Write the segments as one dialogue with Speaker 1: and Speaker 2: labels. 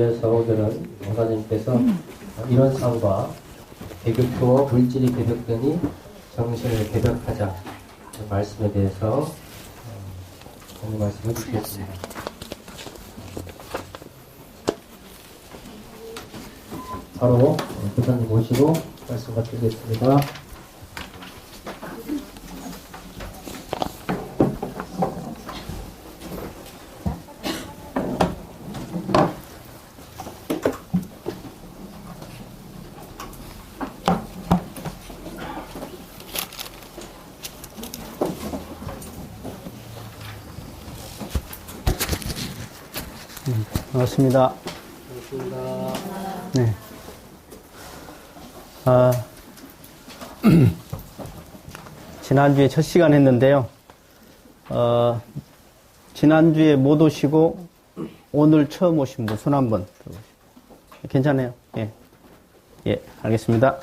Speaker 1: 이어서 오늘은 목사님께서 이런 삶과 개벽교와 물질이 개벽되니 정신을 개벽하자 말씀에 대해서 오늘 말씀을 듣겠습니다. 바로 목사님 모시고 말씀 받드리겠습니다.
Speaker 2: 반갑습니다.
Speaker 1: 반갑습니다.
Speaker 2: 네. 지난주에 첫 시간 했는데요. 지난주에 못 오시고 오늘 처음 오신 분 손 한번 들어보시죠. 괜찮아요? 예. 예, 알겠습니다.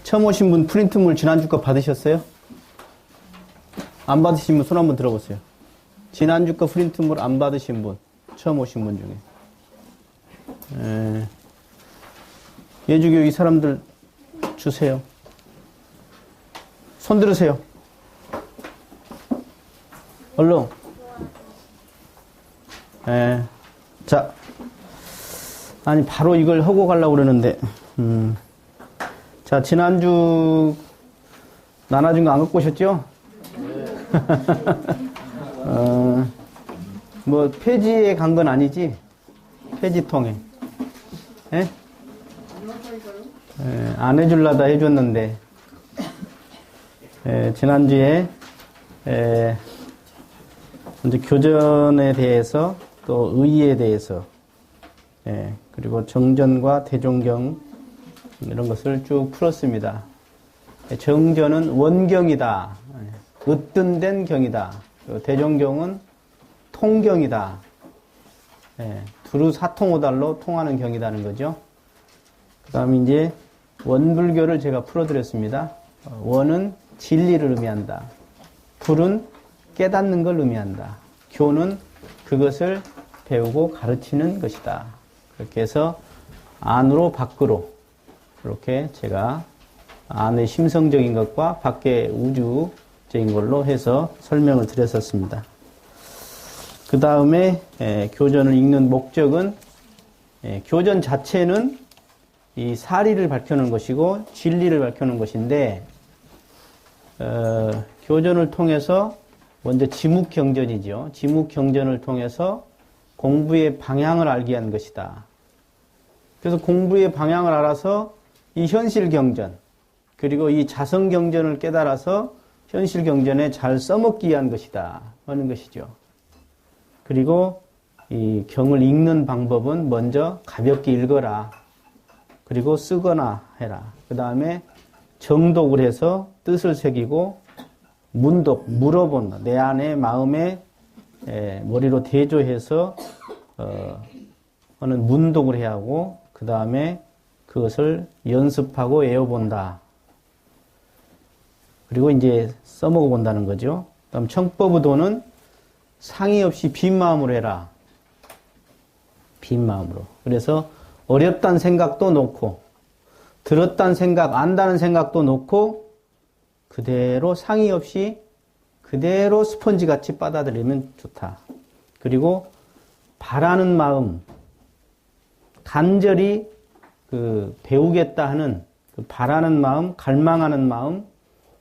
Speaker 2: 처음 오신 분 프린트물 지난주 거 받으셨어요? 안 받으신 분 손 한번 들어보세요. 지난주 거 프린트물 안 받으신 분, 처음 오신 분 중에. 예주교 이 사람들 주세요. 손 들으세요. 얼른. 자. 아니, 바로 이걸 하고 가려고 그러는데, 자, 지난주 나눠준 거 안 갖고 오셨죠? 뭐, 폐지에 간 건 아니지? 폐지통에. 예? 안 해줄라다 해줬는데, 지난주에, 먼저 교전에 대해서, 또 의의에 대해서, 그리고 정전과 대종경, 이런 것을 쭉 풀었습니다. 정전은 원경이다. 으뜸된 경이다. 대종경은 통경이다. 두루 사통오달로 통하는 경이다는 거죠. 그 다음에 이제 원불교를 제가 풀어드렸습니다. 원은 진리를 의미한다. 불은 깨닫는 걸 의미한다. 교는 그것을 배우고 가르치는 것이다. 그렇게 해서 안으로 밖으로 그렇게 제가 안의 심성적인 것과 밖의 우주적인 걸로 해서 설명을 드렸었습니다. 그 다음에 교전을 읽는 목적은 교전 자체는 이 사리를 밝혀놓은 것이고 진리를 밝혀놓은 것인데 교전을 통해서 먼저 지묵경전이죠. 지묵경전을 통해서 공부의 방향을 알게 한 것이다. 그래서 공부의 방향을 알아서 이 현실경전 그리고 이 자성경전을 깨달아서 현실경전에 잘 써먹기 위한 것이다 하는 것이죠. 그리고 이 경을 읽는 방법은 먼저 가볍게 읽어라. 그리고 쓰거나 해라. 그 다음에 정독을 해서 뜻을 새기고 문독, 물어본다. 내 안에 마음에 머리로 대조해서 하는 문독을 해야 하고 그 다음에 그것을 연습하고 외워본다. 그리고 이제 써먹어 본다는 거죠. 그 다음 청법의도는 상의 없이 빈 마음으로 해라. 빈 마음으로. 그래서 어렵다는 생각도 놓고 들었다는 생각, 안다는 생각도 놓고 그대로 상의 없이 그대로 스펀지같이 빨아들이면 좋다. 그리고 바라는 마음, 간절히 배우겠다 하는 바라는 마음, 갈망하는 마음,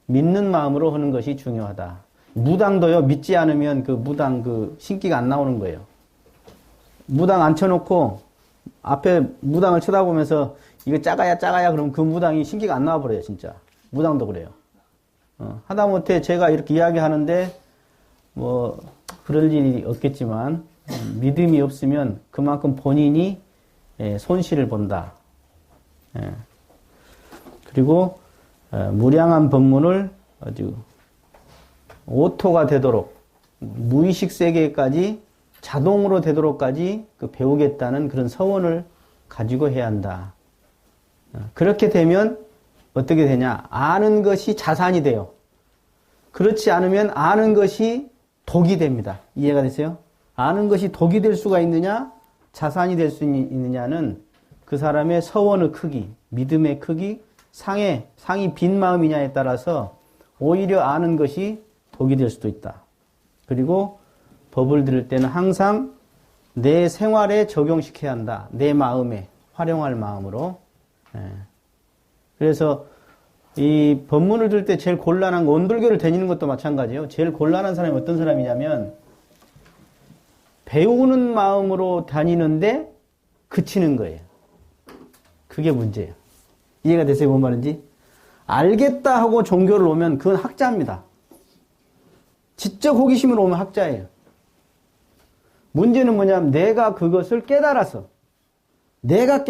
Speaker 2: 믿는 마음으로 하는 것이 중요하다. 무당도요, 믿지 않으면 무당 신기가 안 나오는 거예요. 무당 앉혀놓고 앞에 무당을 쳐다보면서 이거 작아야 그러면 그 무당이 신기가 안 나와버려요, 진짜. 무당도 그래요. 하다못해 제가 이렇게 이야기하는데 뭐 그럴 일이 없겠지만 믿음이 없으면 그만큼 본인이 손실을 본다. 그리고 무량한 법문을 아주 오토가 되도록 무의식 세계까지 자동으로 되도록까지 배우겠다는 그런 서원을 가지고 해야 한다. 그렇게 되면 어떻게 되냐? 아는 것이 자산이 돼요. 그렇지 않으면 아는 것이 독이 됩니다. 이해가 되세요? 아는 것이 독이 될 수가 있느냐? 자산이 될 수 있느냐는 그 사람의 서원의 크기, 믿음의 크기, 상이 빈 마음이냐에 따라서 오히려 아는 것이 독이 될 수도 있다. 그리고 법을 들을 때는 항상 내 생활에 적용시켜야 한다. 내 마음에, 활용할 마음으로. 그래서 이 법문을 들을 때 제일 곤란한 거, 원불교를 다니는 것도 마찬가지예요. 제일 곤란한 사람이 어떤 사람이냐면 배우는 마음으로 다니는데 그치는 거예요. 그게 문제예요. 이해가 되세요? 뭔 말인지? 알겠다 하고 종교를 오면 그건 학자입니다. 지적 호기심으로 오면 학자예요. 문제는 뭐냐면 내가 그것을 깨달아서 내가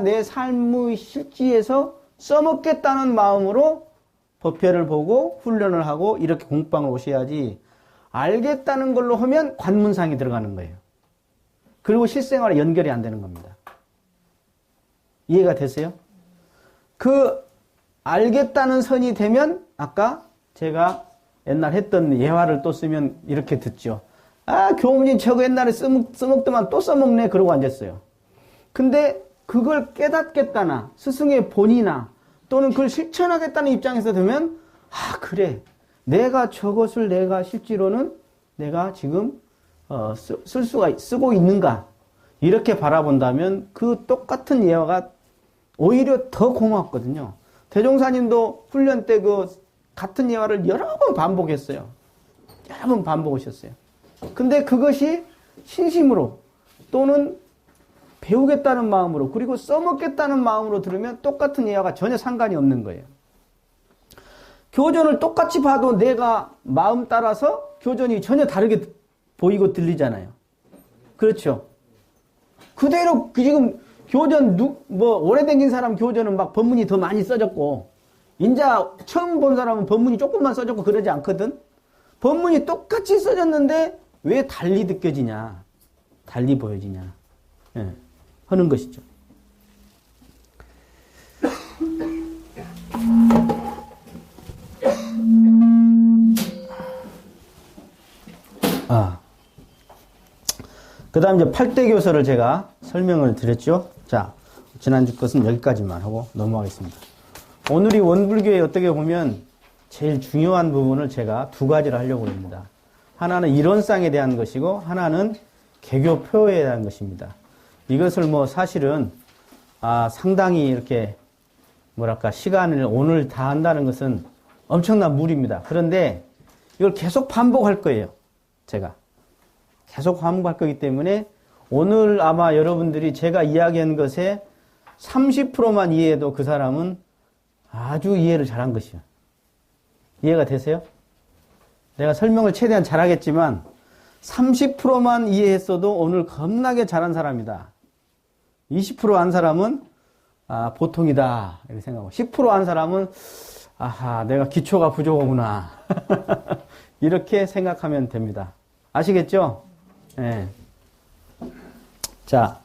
Speaker 2: 내 삶의 실지에서 써먹겠다는 마음으로 법회를 보고 훈련을 하고 이렇게 공방을 오셔야지, 알겠다는 걸로 하면 관문상이 들어가는 거예요. 그리고 실생활에 연결이 안 되는 겁니다. 이해가 되세요? 그 알겠다는 선이 되면 아까 제가 옛날 했던 예화를 또 쓰면 이렇게 듣죠. 아, 교무님 저거 옛날에 써먹더만 또 써먹네. 그러고 앉았어요. 근데 그걸 깨닫겠다나 스승의 본이나 또는 그걸 실천하겠다는 입장에서 되면, 아, 그래. 내가 저것을 내가 실제로는 내가 지금 쓰고 있는가. 이렇게 바라본다면 그 똑같은 예화가 오히려 더 고맙거든요. 대종사님도 훈련 때 그 같은 예화를 여러 번 반복했어요. 여러 번 반복하셨어요. 근데 그것이 신심으로 또는 배우겠다는 마음으로 그리고 써먹겠다는 마음으로 들으면 똑같은 예화가 전혀 상관이 없는 거예요. 교전을 똑같이 봐도 내가 마음 따라서 교전이 전혀 다르게 보이고 들리잖아요. 그렇죠? 그대로 지금 교전 오래 댕긴 사람 교전은 막 법문이 더 많이 써졌고, 인자 처음 본 사람은 법문이 조금만 써졌고 그러지 않거든. 법문이 똑같이 써졌는데 왜 달리 느껴지냐, 달리 보여지냐, 하는 것이죠. 그 다음 이제 8대 교서를 제가 설명을 드렸죠. 자, 지난주 것은 여기까지만 하고 넘어가겠습니다. 오늘이 원불교에 어떻게 보면 제일 중요한 부분을 제가 두 가지를 하려고 합니다. 하나는 이론상에 대한 것이고, 하나는 개교표에 대한 것입니다. 이것을 사실은, 상당히 이렇게, 시간을 오늘 다 한다는 것은 엄청난 무리입니다. 그런데 이걸 계속 반복할 거예요. 제가. 계속 반복할 거기 때문에 오늘 아마 여러분들이 제가 이야기한 것에 30%만 이해해도 그 사람은 아주 이해를 잘한 것이요. 이해가 되세요? 내가 설명을 최대한 잘하겠지만 30%만 이해했어도 오늘 겁나게 잘한 사람이다. 20% 한 사람은 보통이다 이렇게 생각하고, 10% 한 사람은 아하, 내가 기초가 부족하구나 이렇게 생각하면 됩니다. 아시겠죠? 네. 자,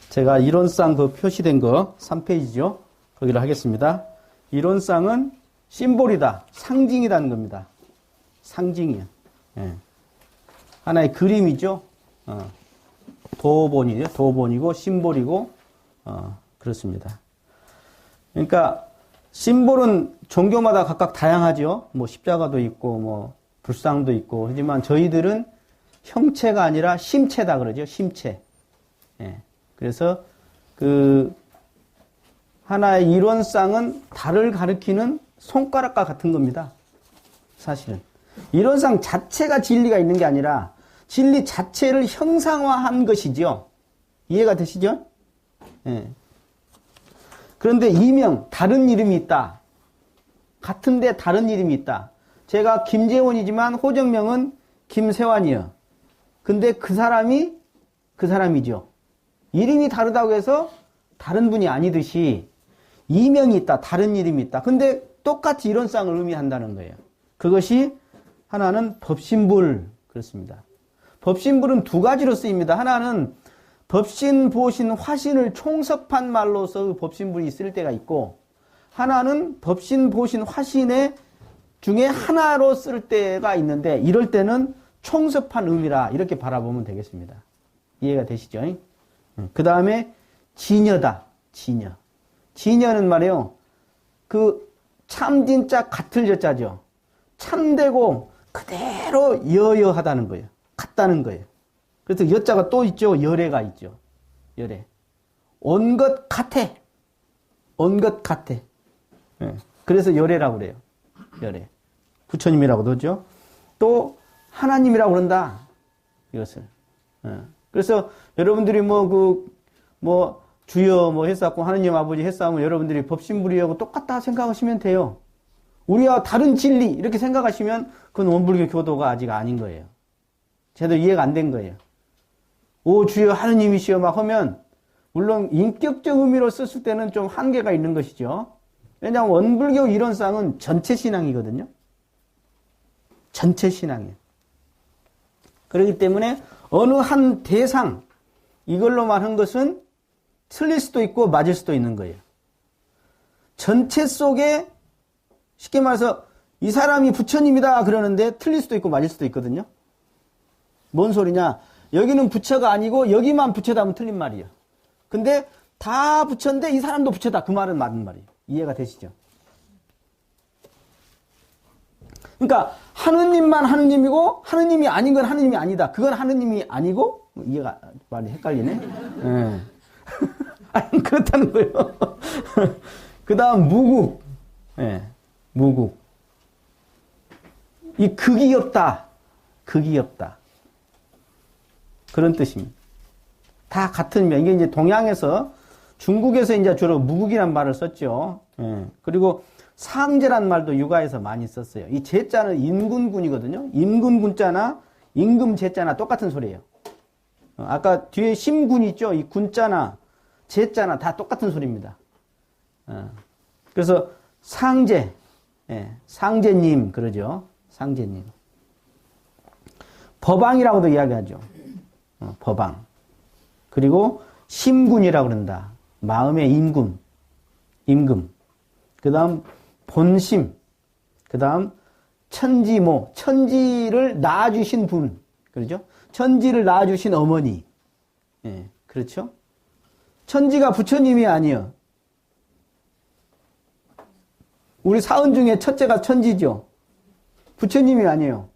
Speaker 2: 제가 이론상 그 표시된 거 3페이지죠. 거기를 하겠습니다. 이론상은 심볼이다, 상징이라는 겁니다. 상징이요. 네. 하나의 그림이죠. 도본이죠. 도본이고 심볼이고 그렇습니다. 그러니까 심볼은 종교마다 각각 다양하죠. 십자가도 있고 불상도 있고 하지만 저희들은 형체가 아니라 심체다 그러죠. 심체. 예. 그래서 그 하나의 이론상은 달을 가리키는 손가락과 같은 겁니다. 사실은 이론상 자체가 진리가 있는 게 아니라 진리 자체를 형상화한 것이죠. 이해가 되시죠? 예. 그런데 이명, 다른 이름이 있다. 같은데 다른 이름이 있다. 제가 김재원이지만 호정명은 김세환이요. 근데 그 사람이죠. 이름이 다르다고 해서 다른 분이 아니듯이 이명이 있다, 다른 이름이 있다. 근데 똑같이 이론상을 의미한다는 거예요. 그것이 하나는 법신불, 그렇습니다. 법신불은 두 가지로 쓰입니다. 하나는 법신, 보신, 화신을 총섭한 말로서 법신불이 쓸 때가 있고, 하나는 법신, 보신, 화신의 중에 하나로 쓸 때가 있는데, 이럴 때는 총섭한 의미라 이렇게 바라보면 되겠습니다. 이해가 되시죠? 그 다음에 진여다. 진여. 진여는 말이에요. 그 참진자 같을 여자죠. 참되고 그대로 여여하다는 거예요. 같다는 거예요. 그래서 여자가 또 있죠. 열애가 있죠. 열애. 온 것 같아. 온 것 같아. 예. 그래서 열애라고 그래요. 열애. 부처님이라고도 하죠. 또 하나님이라고 그런다. 이것을. 예. 그래서 여러분들이 주여 했었고 하느님 아버지 했싸면 여러분들이 법신불이하고 똑같다 생각하시면 돼요. 우리와 다른 진리 이렇게 생각하시면 그건 원불교 교도가 아직 아닌 거예요. 제대로 이해가 안 된 거예요. 오 주여 하느님이시여 막 하면 물론 인격적 의미로 썼을 때는 좀 한계가 있는 것이죠. 왜냐하면 원불교 이론상은 전체 신앙이거든요. 전체 신앙이에요. 그렇기 때문에 어느 한 대상 이걸로만 한 것은 틀릴 수도 있고 맞을 수도 있는 거예요. 전체 속에 쉽게 말해서 이 사람이 부처님이다 그러는데 틀릴 수도 있고 맞을 수도 있거든요. 뭔 소리냐? 여기는 부처가 아니고 여기만 부처다 하면 틀린 말이에요. 근데 다 부처인데 이 사람도 부처다. 그 말은 맞는 말이에요. 이해가 되시죠? 그러니까 하느님만 하느님이고 하느님이 아닌 건 하느님이 아니다. 그건 하느님이 아니고 이해가 말이 헷갈리네. 네. 아니 그렇다는 거예요. 그 다음 무국. 네. 무국. 이 극이 없다. 극이 없다. 그런 뜻입니다. 다 같은 면. 이게 이제 동양에서 중국에서 이제 주로 무국이란 말을 썼죠. 예. 그리고 상제란 말도 육아에서 많이 썼어요. 이 제자는 임군군이거든요. 임군군자나 임금제자나 똑같은 소리예요. 아까 뒤에 심군 있죠. 이 군자나 제자나 다 똑같은 소리입니다. 그래서 상제, 예. 상제님 그러죠. 상제님. 법왕이라고도 이야기하죠. 법왕. 그리고 심군이라고 그런다. 마음의 임금. 그 다음 본심. 그 다음 천지모. 천지를 낳아주신 분. 그러죠? 천지를 낳아주신 어머니. 예, 그렇죠? 천지가 부처님이 아니에요. 우리 사은 중에 첫째가 천지죠. 부처님이 아니에요.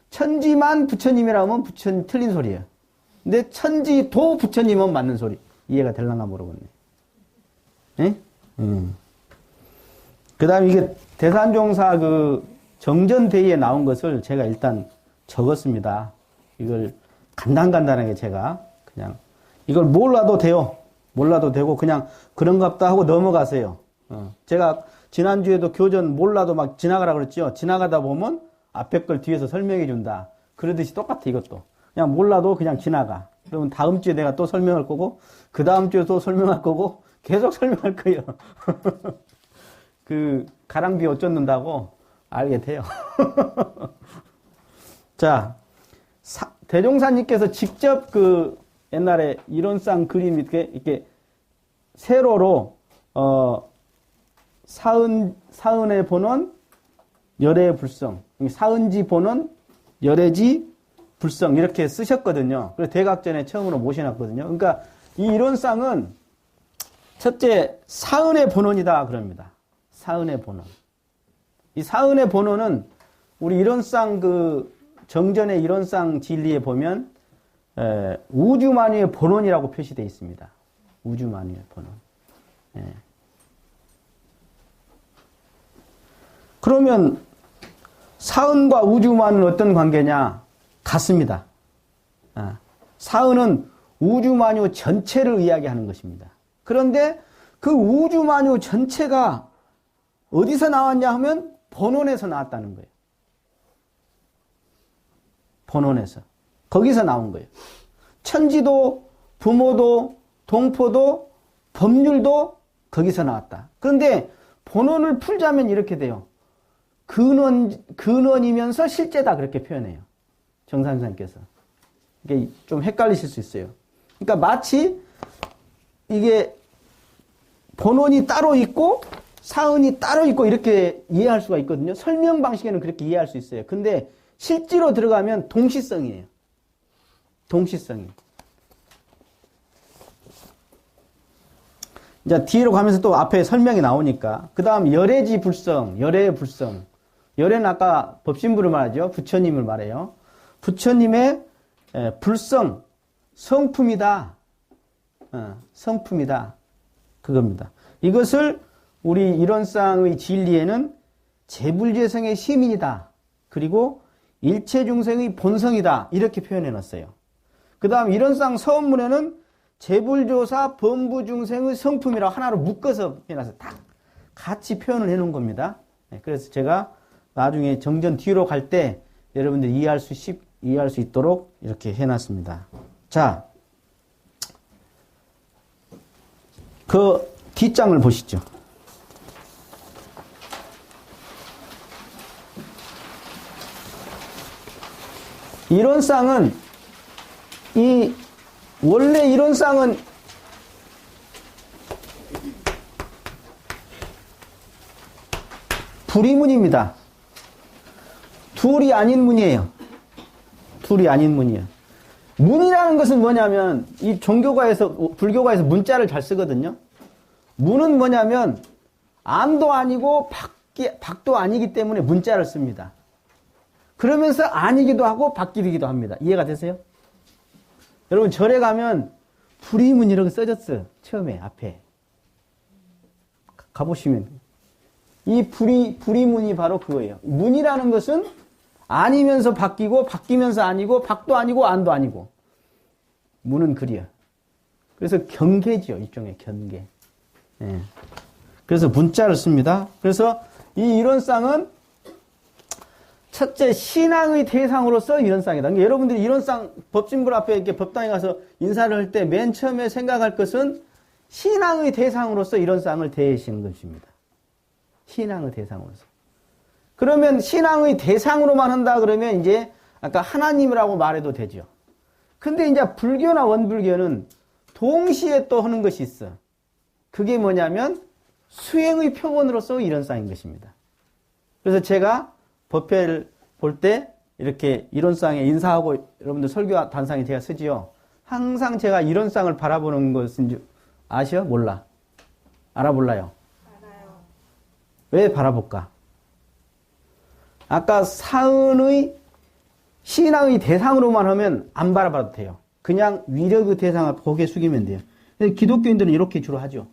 Speaker 2: 천지만 부처님이라고 하면 틀린 소리예요. 근데 천지도 부처님은 맞는 소리. 이해가 될랑가 모르겠네. 예? 그 다음 이게 대산종사 그 정전대의에 나온 것을 제가 일단 적었습니다. 이걸 간단하게 제가 그냥 이걸 몰라도 돼요. 몰라도 되고 그냥 그런갑다 하고 넘어가세요. 제가 지난주에도 교전 몰라도 막 지나가라 그랬죠. 지나가다 보면 앞에 걸 뒤에서 설명해 준다. 그러듯이 똑같아 이것도. 그냥 몰라도 그냥 지나가. 그러면 다음 주에 내가 또 설명할 거고 그 다음 주에 또 설명할 거고 계속 설명할 거예요. 그 가랑비 어쩌는다고 알게 돼요. 자, 대종사님께서 직접 그 옛날에 이론상 그림 이렇게 세로로 사은의 본원 열애의 불성, 사은지 본원 열애지 불성 이렇게 쓰셨거든요. 그래서 대각전에 처음으로 모셔놨거든요. 그러니까 이 이론상은 첫째 사은의 본원이다 그럽니다. 사은의 본원. 이 사은의 본원은 우리 이론상 그 정전의 이론상 진리에 보면 우주만유의 본원이라고 표시되어 있습니다. 우주만유의 본원. 예. 그러면 사은과 우주만은 어떤 관계냐? 같습니다. 사은은 우주만유 전체를 이야기하는 것입니다. 그런데 그 우주만유 전체가 어디서 나왔냐 하면 본원에서 나왔다는 거예요. 본원에서. 거기서 나온 거예요. 천지도, 부모도, 동포도, 법률도 거기서 나왔다. 그런데 본원을 풀자면 이렇게 돼요. 근원이면서 실제다 그렇게 표현해요. 정상선생님께서. 이게 좀 헷갈리실 수 있어요. 그러니까 마치 이게 본원이 따로 있고 사은이 따로 있고 이렇게 이해할 수가 있거든요. 설명 방식에는 그렇게 이해할 수 있어요. 근데 실제로 들어가면 동시성이에요. 동시성이. 이제 뒤로 가면서 또 앞에 설명이 나오니까 그 다음 열애지 불성, 열애의 불성. 열애는 아까 법신부를 말하죠. 부처님을 말해요. 부처님의 불성, 성품이다. 성품이다. 그겁니다. 이것을 우리 이론상의 진리에는 재불재성의 시민이다. 그리고 일체중생의 본성이다. 이렇게 표현해 놨어요. 그 다음 이론상 서원문에는 재불조사 범부중생의 성품이라고 하나로 묶어서 해놔서 딱 같이 표현을 해 놓은 겁니다. 그래서 제가 나중에 정전 뒤로 갈 때 여러분들이 이해할 수 있도록 이렇게 해놨습니다. 자, 그 뒷장을 보시죠. 이론상은 원래 이론상은 불이문입니다. 둘이 아닌 문이에요. 둘이 아닌 문이에요. 문이라는 것은 뭐냐면 이 종교가에서 불교가에서 문자를 잘 쓰거든요. 문은 뭐냐면 안도 아니고 밖도 아니기 때문에 문자를 씁니다. 그러면서 아니기도 하고 밖이기도 합니다. 이해가 되세요? 여러분 절에 가면 불이문 이라고 써졌어요. 처음에 앞에 가보시면 이 불이문이 바로 그거예요. 문이라는 것은 아니면서 바뀌고 바뀌면서 아니고 밖도 아니고 안도 아니고 문은 그리야. 그래서 경계죠. 일종의 경계. 예. 그래서 문자를 씁니다. 그래서 이 이론상은 첫째 신앙의 대상으로서 이론상이다. 그러니까 여러분들이 이론상 법진불 앞에 이렇게 법당에 가서 인사를 할 때 맨 처음에 생각할 것은 신앙의 대상으로서 이론상을 대하시는 것입니다. 신앙의 대상으로서. 그러면 신앙의 대상으로만 한다 그러면 이제 아까 하나님이라고 말해도 되죠. 근데 이제 불교나 원불교는 동시에 또 하는 것이 있어. 그게 뭐냐면 수행의 표본으로서 이론상인 것입니다. 그래서 제가 법회를 볼 때 이렇게 이론상에 인사하고 여러분들 설교 단상에 제가 쓰지요. 항상 제가 이론상을 바라보는 것은 아시요? 몰라? 알아볼라요? 알아요. 왜 바라볼까? 아까 사은의 신앙의 대상으로만 하면 안 바라봐도 돼요. 그냥 위력의 대상을 고개 숙이면 돼요. 근데 기독교인들은 이렇게 주로 하죠.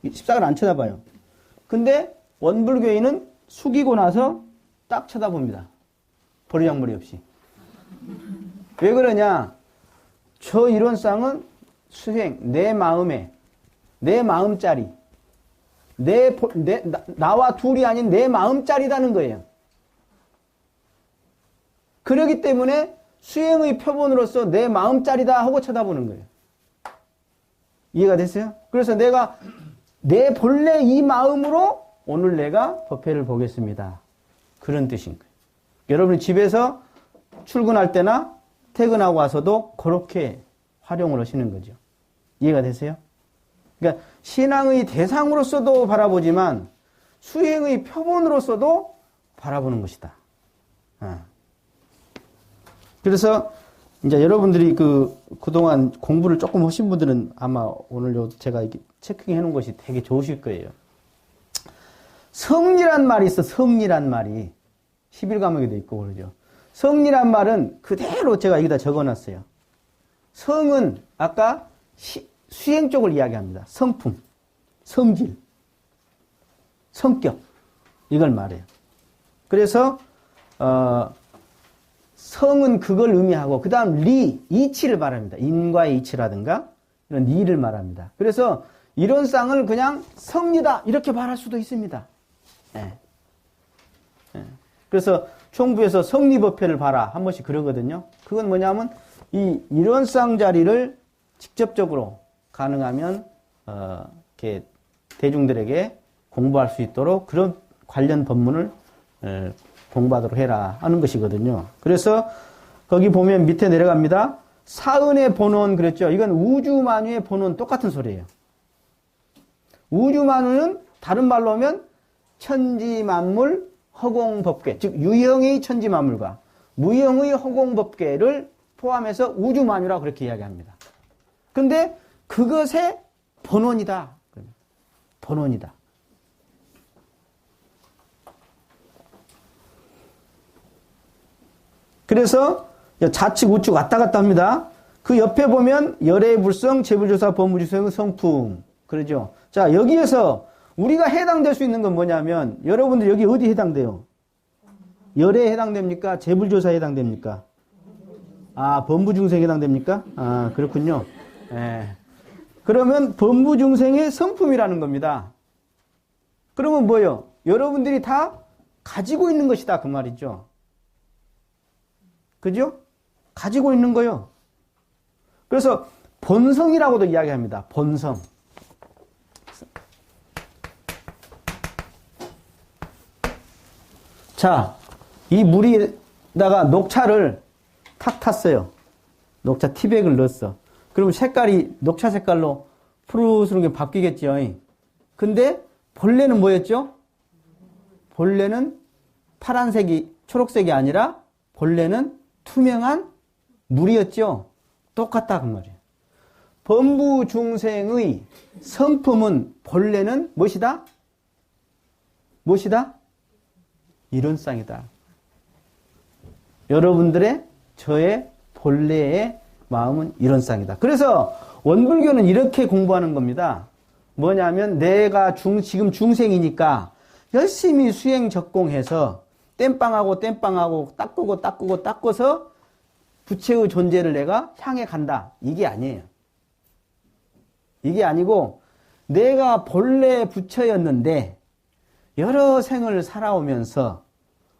Speaker 2: 십자가를 안 쳐다봐요. 근데 원불교인은 숙이고 나서 딱 쳐다봅니다. 버리장머리 없이. 왜 그러냐? 저 이론상은 수행, 내 마음에, 내 마음짜리, 나와 둘이 아닌 내 마음짜리다는 거예요. 그렇기 때문에 수행의 표본으로서 내 마음짜리다 하고 쳐다보는 거예요. 이해가 됐어요? 그래서 내가 내 본래 이 마음으로 오늘 내가 법회를 보겠습니다. 그런 뜻인 거예요. 여러분이 집에서 출근할 때나 퇴근하고 와서도 그렇게 활용을 하시는 거죠. 이해가 되세요? 그러니까 신앙의 대상으로서도 바라보지만 수행의 표본으로서도 바라보는 것이다. 그래서 이제 여러분들이 그동안 공부를 조금 하신 분들은 아마 오늘 제가 이렇게 체킹해 놓은 것이 되게 좋으실 거예요. 성리란 말이 있어, 성리란 말이. 11과목에도 있고 그러죠. 성리란 말은 그대로 제가 여기다 적어 놨어요. 성은 아까 수행 쪽을 이야기합니다. 성품, 성질, 성격. 이걸 말해요. 그래서, 성은 그걸 의미하고, 그 다음 리, 이치를 말합니다. 인과의 이치라든가, 이런 리를 말합니다. 그래서 이론상을 그냥 성리다, 이렇게 말할 수도 있습니다. 예. 예. 그래서 총부에서 성리법회를 봐라, 한 번씩 그러거든요. 그건 뭐냐면, 이 이론상 자리를 직접적으로 가능하면, 이렇게 대중들에게 공부할 수 있도록 그런 관련 법문을 공부하도록 해라 하는 것이거든요. 그래서 거기 보면 밑에 내려갑니다. 사은의 본원 그랬죠. 이건 우주만유의 본원 똑같은 소리예요. 우주만유는 다른 말로 하면 천지만물 허공법계, 즉 유형의 천지만물과 무형의 허공법계를 포함해서 우주만유라 그렇게 이야기합니다. 근데 그것의 본원이다. 본원이다. 그래서 좌측 우측 왔다 갔다 합니다. 그 옆에 보면 열의 불성, 재불조사, 범무주성의 성품. 그러죠. 자, 여기에서 우리가 해당될 수 있는 건 뭐냐면, 여러분들 여기 어디 해당돼요? 열에 해당됩니까? 재불조사에 해당됩니까? 아, 범부중생에 해당됩니까? 아, 그렇군요. 예. 그러면 범부중생의 성품이라는 겁니다. 그러면 뭐예요? 여러분들이 다 가지고 있는 것이다. 그 말이죠. 그죠? 가지고 있는 거요. 그래서 본성이라고도 이야기합니다. 본성. 자, 이 물에다가 녹차를 탁 탔어요. 녹차 티백을 넣었어. 그러면 색깔이 녹차 색깔로 푸르스름하게 바뀌겠죠. 근데 본래는 뭐였죠? 본래는 파란색이 초록색이 아니라 본래는 투명한 물이었죠. 똑같다 그 말이에요. 범부중생의 성품은 본래는 무엇이다? 무엇이다? 이론상이다. 여러분들의 저의 본래의 마음은 이론상이다. 그래서 원불교는 이렇게 공부하는 겁니다. 뭐냐면 내가 지금 중생이니까 열심히 수행 적공해서 땜빵하고 닦아서 부처의 존재를 내가 향해 간다. 이게 아니에요. 이게 아니고 내가 본래 부처였는데 여러 생을 살아오면서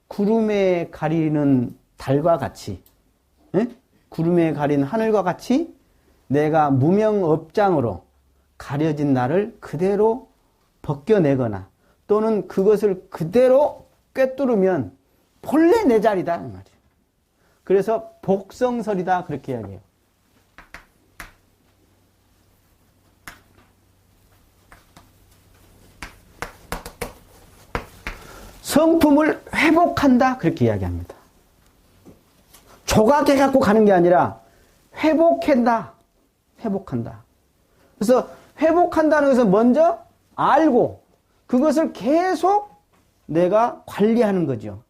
Speaker 2: 구름에 가리는 달과 같이, 구름에 가린 하늘과 같이 내가 무명업장으로 가려진 나를 그대로 벗겨내거나 또는 그것을 그대로 꿰뚫으면 본래 내 자리다 이 말이에요. 그래서 복성설이다 그렇게 이야기해요. 성품을 회복한다 그렇게 이야기합니다. 조각해갖고 가는 게 아니라 회복한다. 회복한다. 그래서 회복한다는 것은 먼저 알고 그것을 계속 내가 관리하는 거죠.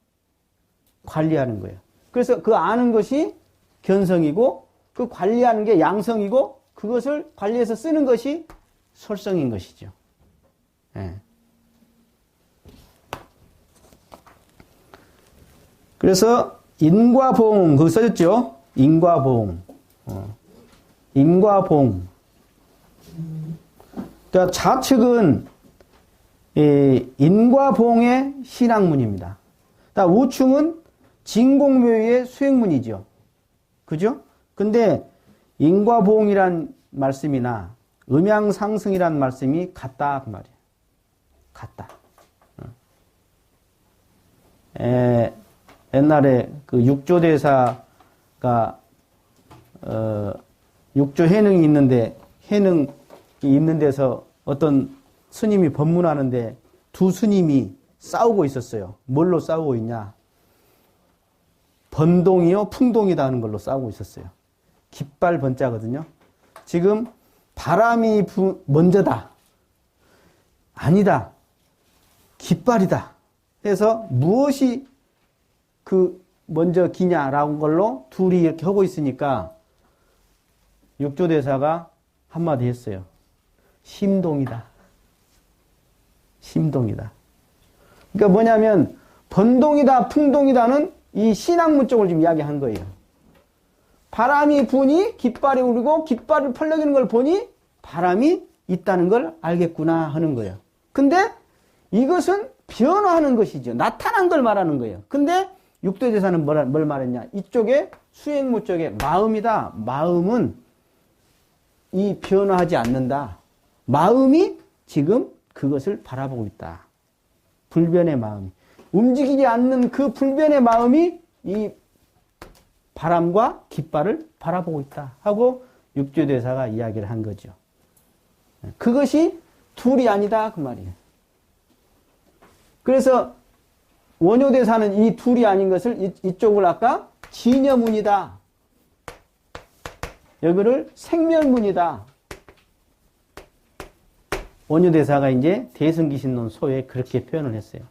Speaker 2: 관리하는 거예요. 그래서 그 아는 것이 견성이고 그 관리하는 게 양성이고 그것을 관리해서 쓰는 것이 솔성인 것이죠. 예. 그래서 인과보응 그거 써졌죠? 인과보응. 인과보응. 그러니까 좌측은 인과보응의 신학문입니다. 우측은 진공묘의의 수행문이죠. 그죠? 근데 인과보응이란 말씀이나 음양상승이란 말씀이 같다 그 말이에요. 같다. 옛날에 그 육조대사가 육조 해능이 있는데 해능이 있는 데서 어떤 스님이 법문하는데 두 스님이 싸우고 있었어요. 뭘로 싸우고 있냐? 번동이요, 풍동이다 하는 걸로 싸우고 있었어요. 깃발 번자거든요. 지금 바람이 먼저다. 아니다. 깃발이다. 해서 무엇이 먼저 기냐라는 걸로 둘이 이렇게 하고 있으니까 육조대사가 한마디 했어요. 심동이다. 심동이다. 그러니까 뭐냐면 번동이다, 풍동이다는 이 신학문 쪽을 지금 이야기한 거예요. 바람이 부니 깃발이 울리고 깃발이 펄럭이는 걸 보니 바람이 있다는 걸 알겠구나 하는 거예요. 근데 이것은 변화하는 것이죠. 나타난 걸 말하는 거예요. 근데 육도대사는 뭘 말했냐? 이쪽에 수행무 쪽에 마음이다. 마음은 이 변화하지 않는다. 마음이 지금 그것을 바라보고 있다. 불변의 마음이. 움직이지 않는 그 불변의 마음이 이 바람과 깃발을 바라보고 있다. 하고 육조대사가 이야기를 한 거죠. 그것이 둘이 아니다. 그 말이에요. 그래서 원효대사는 이 둘이 아닌 것을 이쪽을 아까 진여문이다. 여기를 생멸문이다. 원효대사가 이제 대승기신론 소에 그렇게 표현을 했어요.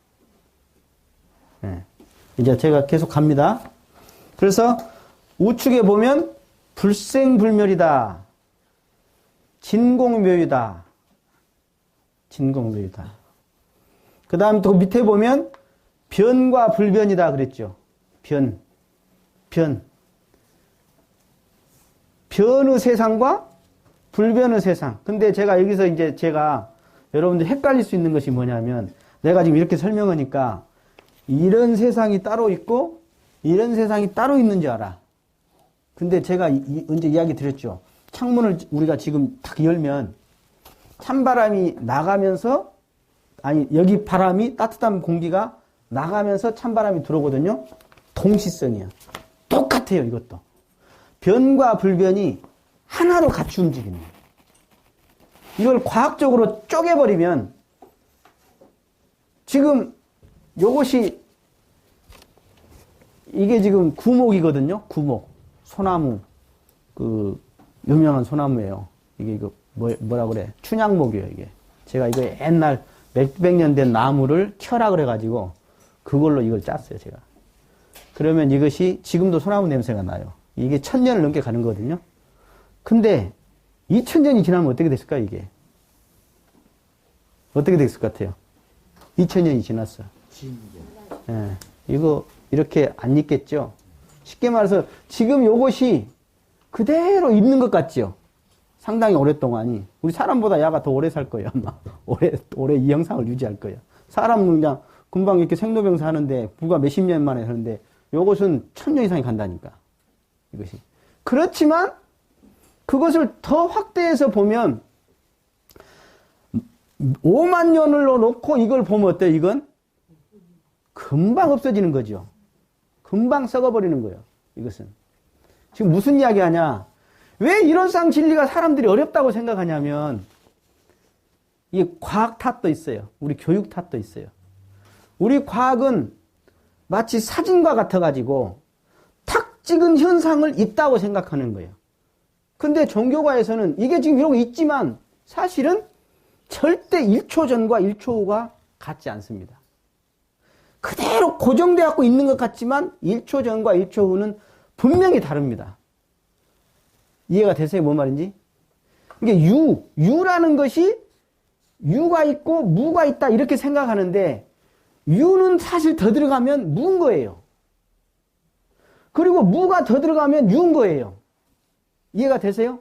Speaker 2: 네. 이제 제가 계속 갑니다. 그래서 우측에 보면 불생불멸이다. 진공묘유다. 진공묘유다. 그 다음 또 밑에 보면 변과 불변이다 그랬죠. 변. 변의 세상과 불변의 세상. 근데 제가 여기서 이제 제가 여러분들 헷갈릴 수 있는 것이 뭐냐면 내가 지금 이렇게 설명하니까 이런 세상이 따로 있고 이런 세상이 따로 있는 줄 알아. 근데 제가 언제 이야기 드렸죠. 창문을 우리가 지금 딱 열면 찬바람이 나가면서 아니 여기 바람이 따뜻한 공기가 나가면서 찬바람이 들어오거든요. 동시성이야. 똑같아요 이것도. 변과 불변이 하나로 같이 움직이는 거예요. 이걸 과학적으로 쪼개버리면 지금 요것이 이게 지금 구목이거든요. 구목. 소나무. 그 유명한 소나무예요. 이게 이거 뭐라 그래? 춘향목이에요, 이게. 제가 이거 옛날 몇백 년 된 나무를 켜라 그래 가지고 그걸로 이걸 짰어요, 제가. 그러면 이것이 지금도 소나무 냄새가 나요. 이게 1000년을 넘게 가는 거거든요. 근데 2000년이 지나면 어떻게 됐을까, 이게? 어떻게 됐을 것 같아요? 2000년이 지났어. 예, 이거 이렇게 안 있겠죠? 쉽게 말해서 지금 요것이 그대로 있는 것 같죠? 상당히 오랫동안이. 우리 사람보다 야가 더 오래 살 거예요, 아마. 오래 이 형상을 유지할 거예요. 사람은 그냥 금방 이렇게 생로병사 하는데, 불과 몇십 년 만에 하는데, 요것은 1000년 이상이 간다니까. 이것이. 그렇지만, 그것을 더 확대해서 보면, 5만 년을 놓고 이걸 보면 어때요, 이건? 금방 없어지는 거죠. 금방 썩어버리는 거예요, 이것은. 지금 무슨 이야기 하냐? 왜 이런 쌍 진리가 사람들이 어렵다고 생각하냐면, 이게 과학 탓도 있어요. 우리 교육 탓도 있어요. 우리 과학은 마치 사진과 같아가지고, 탁 찍은 현상을 있다고 생각하는 거예요. 근데 종교가에서는 이게 지금 이러고 있지만, 사실은 절대 1초 전과 1초 후가 같지 않습니다. 그대로 고정되어 갖고 있는 것 같지만 1초 전과 1초 후는 분명히 다릅니다. 이해가 되세요? 뭔 말인지? 이게 유라는 것이 유가 있고 무가 있다 이렇게 생각하는데 유는 사실 더 들어가면 무인 거예요. 그리고 무가 더 들어가면 유인 거예요. 이해가 되세요?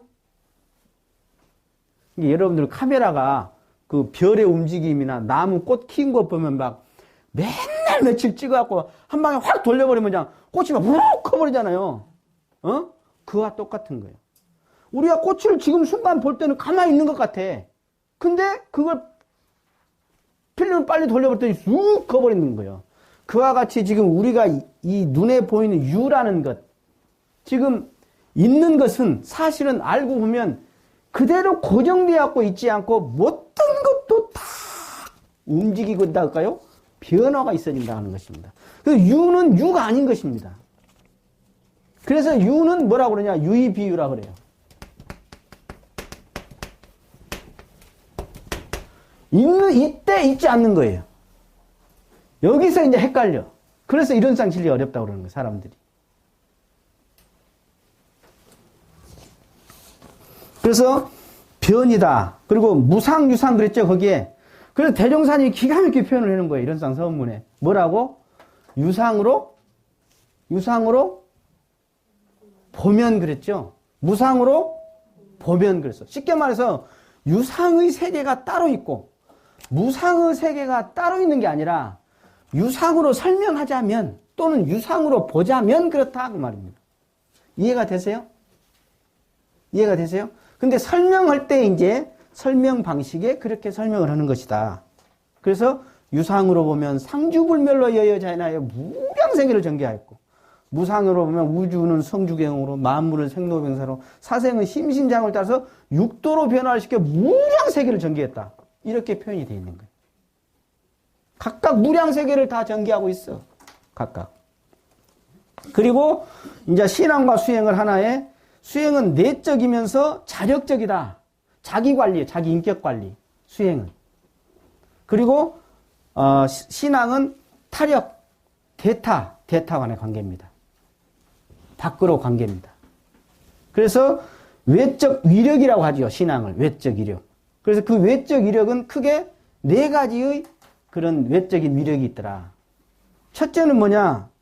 Speaker 2: 이게 여러분들 카메라가 그 별의 움직임이나 나무 꽃 키운 것 보면 막 맨날 며칠 찍어갖고 한 방에 확 돌려버리면 그냥 꽃이 막 우럭 커버리잖아요. 어? 그와 똑같은 거예요. 우리가 꽃을 지금 순간 볼 때는 가만히 있는 것 같아. 근데 그걸 필름을 빨리 돌려볼 때 쑥 커버리는 거예요. 그와 같이 지금 우리가 이 눈에 보이는 유라는 것, 지금 있는 것은 사실은 알고 보면 그대로 고정되어 있지 않고 어떤 것도 다 움직이고 있다 할까요? 변화가 있어진다 하는 것입니다. 그래서 유는 유가 아닌 것입니다. 그래서 유는 뭐라고 그러냐? 유의비유라고 그래요. 이때 있지 않는 거예요. 여기서 이제 헷갈려. 그래서 이런 쌍 진리가 어렵다고 그러는 거예요, 사람들이. 그래서 변이다. 그리고 무상, 유상 그랬죠, 거기에. 그래서 대종사님이 기가 막히게 표현을 해놓은 거예요, 이런 쌍 서문에. 뭐라고? 유상으로 보면 그랬죠. 무상으로 보면 그랬어. 쉽게 말해서 유상의 세계가 따로 있고 무상의 세계가 따로 있는 게 아니라 유상으로 설명하자면 또는 유상으로 보자면 그렇다 그 말입니다. 이해가 되세요? 이해가 되세요? 근데 설명할 때 이제 설명 방식에 그렇게 설명을 하는 것이다. 그래서 유상으로 보면 상주불멸로 여여자연하여 무량세계를 전개하였고 무상으로 보면 우주는 성주경으로 만물은 생로병사로 사생은 심신장을 따라서 육도로 변화를 시켜 무량세계를 전개했다. 이렇게 표현이 되어 있는 거예요. 각각 무량세계를 다 전개하고 있어. 각각. 그리고 이제 신앙과 수행을 하나의 수행은 내적이면서 자력적이다. 자기 관리, 자기 인격 관리. 수행은. 그리고 신앙은 타력, 대타 간의 관계입니다. 밖으로 관계입니다. 그래서 외적 위력이라고 하죠. 신앙을. 외적 위력. 그래서 그 외적 위력은 크게 네 가지의 그런 외적인 위력이 있더라. 첫째는 뭐냐?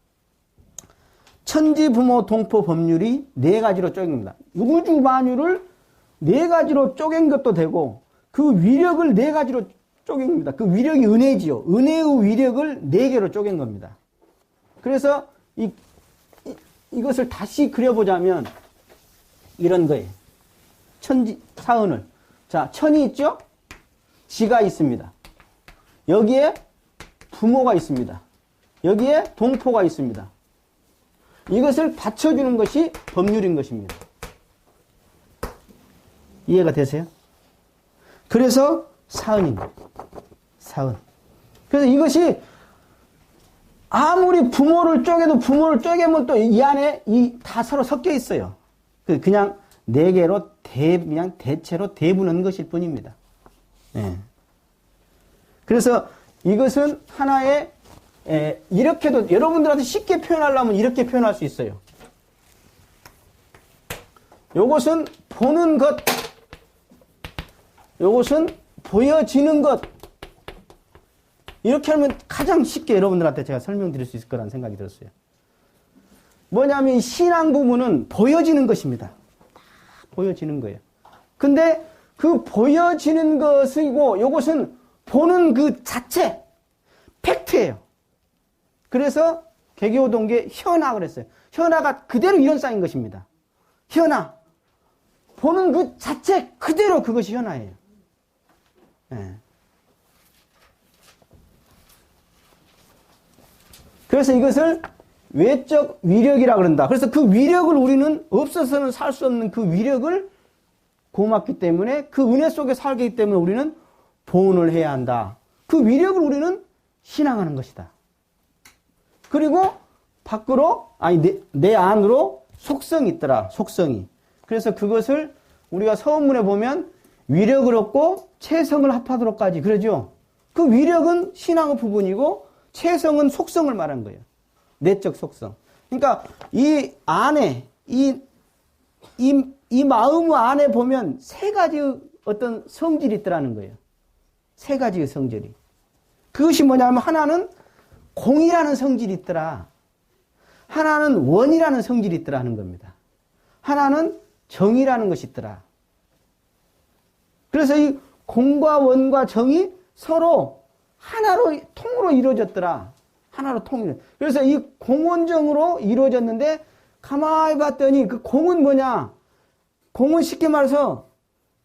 Speaker 2: 천지, 부모, 동포, 법률이 네 가지로 쪼갠다. 우주 만유를 네 가지로 쪼갠 것도 되고 그 위력을 네 가지로 쪼갠 겁니다. 그 위력이 은혜지요. 은혜의 위력을 네 개로 쪼갠 겁니다. 그래서 이것을 다시 그려보자면 이런 거예요. 천지, 사은을. 자, 천이 있죠? 지가 있습니다. 여기에 부모가 있습니다. 여기에 동포가 있습니다. 이것을 받쳐주는 것이 법률인 것입니다. 이해가 되세요? 그래서 사은입니다. 사은. 그래서 이것이 아무리 부모를 쪼개면 또 이 안에 다 서로 섞여 있어요. 그냥 네 개로 그냥 대체로 대부는 것일 뿐입니다. 네. 그래서 이것은 하나의 이렇게도 여러분들한테 쉽게 표현하려면 이렇게 표현할 수 있어요. 요것은 보는 것, 요것은 보여지는 것. 이렇게 하면 가장 쉽게 여러분들한테 제가 설명드릴 수 있을 거라는 생각이 들었어요. 뭐냐면 신앙 부분은 보여지는 것입니다. 다 보여지는 거예요. 근데 그 보여지는 것이고 요것은 보는 그 자체, 팩트예요. 그래서 개교동계 현아 그랬어요. 현아가 그대로 이런 쌓인 것입니다. 현아. 보는 그 자체 그대로 그것이 현아예요. 네. 그래서 이것을 외적 위력이라 그런다. 그래서 그 위력을 우리는 없어서는 살 수 없는 그 위력을 고맙기 때문에 그 은혜 속에 살기 때문에 우리는 보온을 해야 한다. 그 위력을 우리는 신앙하는 것이다. 그리고 밖으로 내 안으로 속성이 있더라. 속성이. 그래서 그것을 우리가 서원문에 보면 위력을 얻고 체성을 합하도록까지 그러죠. 그 위력은 신앙의 부분이고 체성은 속성을 말한 거예요. 내적 속성. 그러니까 이 안에 이 마음 안에 보면 세 가지의 어떤 성질이 있더라는 거예요. 세 가지의 성질이. 그것이 뭐냐면 하나는 공이라는 성질이 있더라. 하나는 원이라는 성질이 있더라 하는 겁니다. 하나는 정이라는 것이 있더라. 그래서 이 공과 원과 정이 서로 하나로 통으로 이루어졌더라. 하나로 통일. 그래서 이 공원정으로 이루어졌는데 가만히 봤더니 그 공은 뭐냐? 공은 쉽게 말해서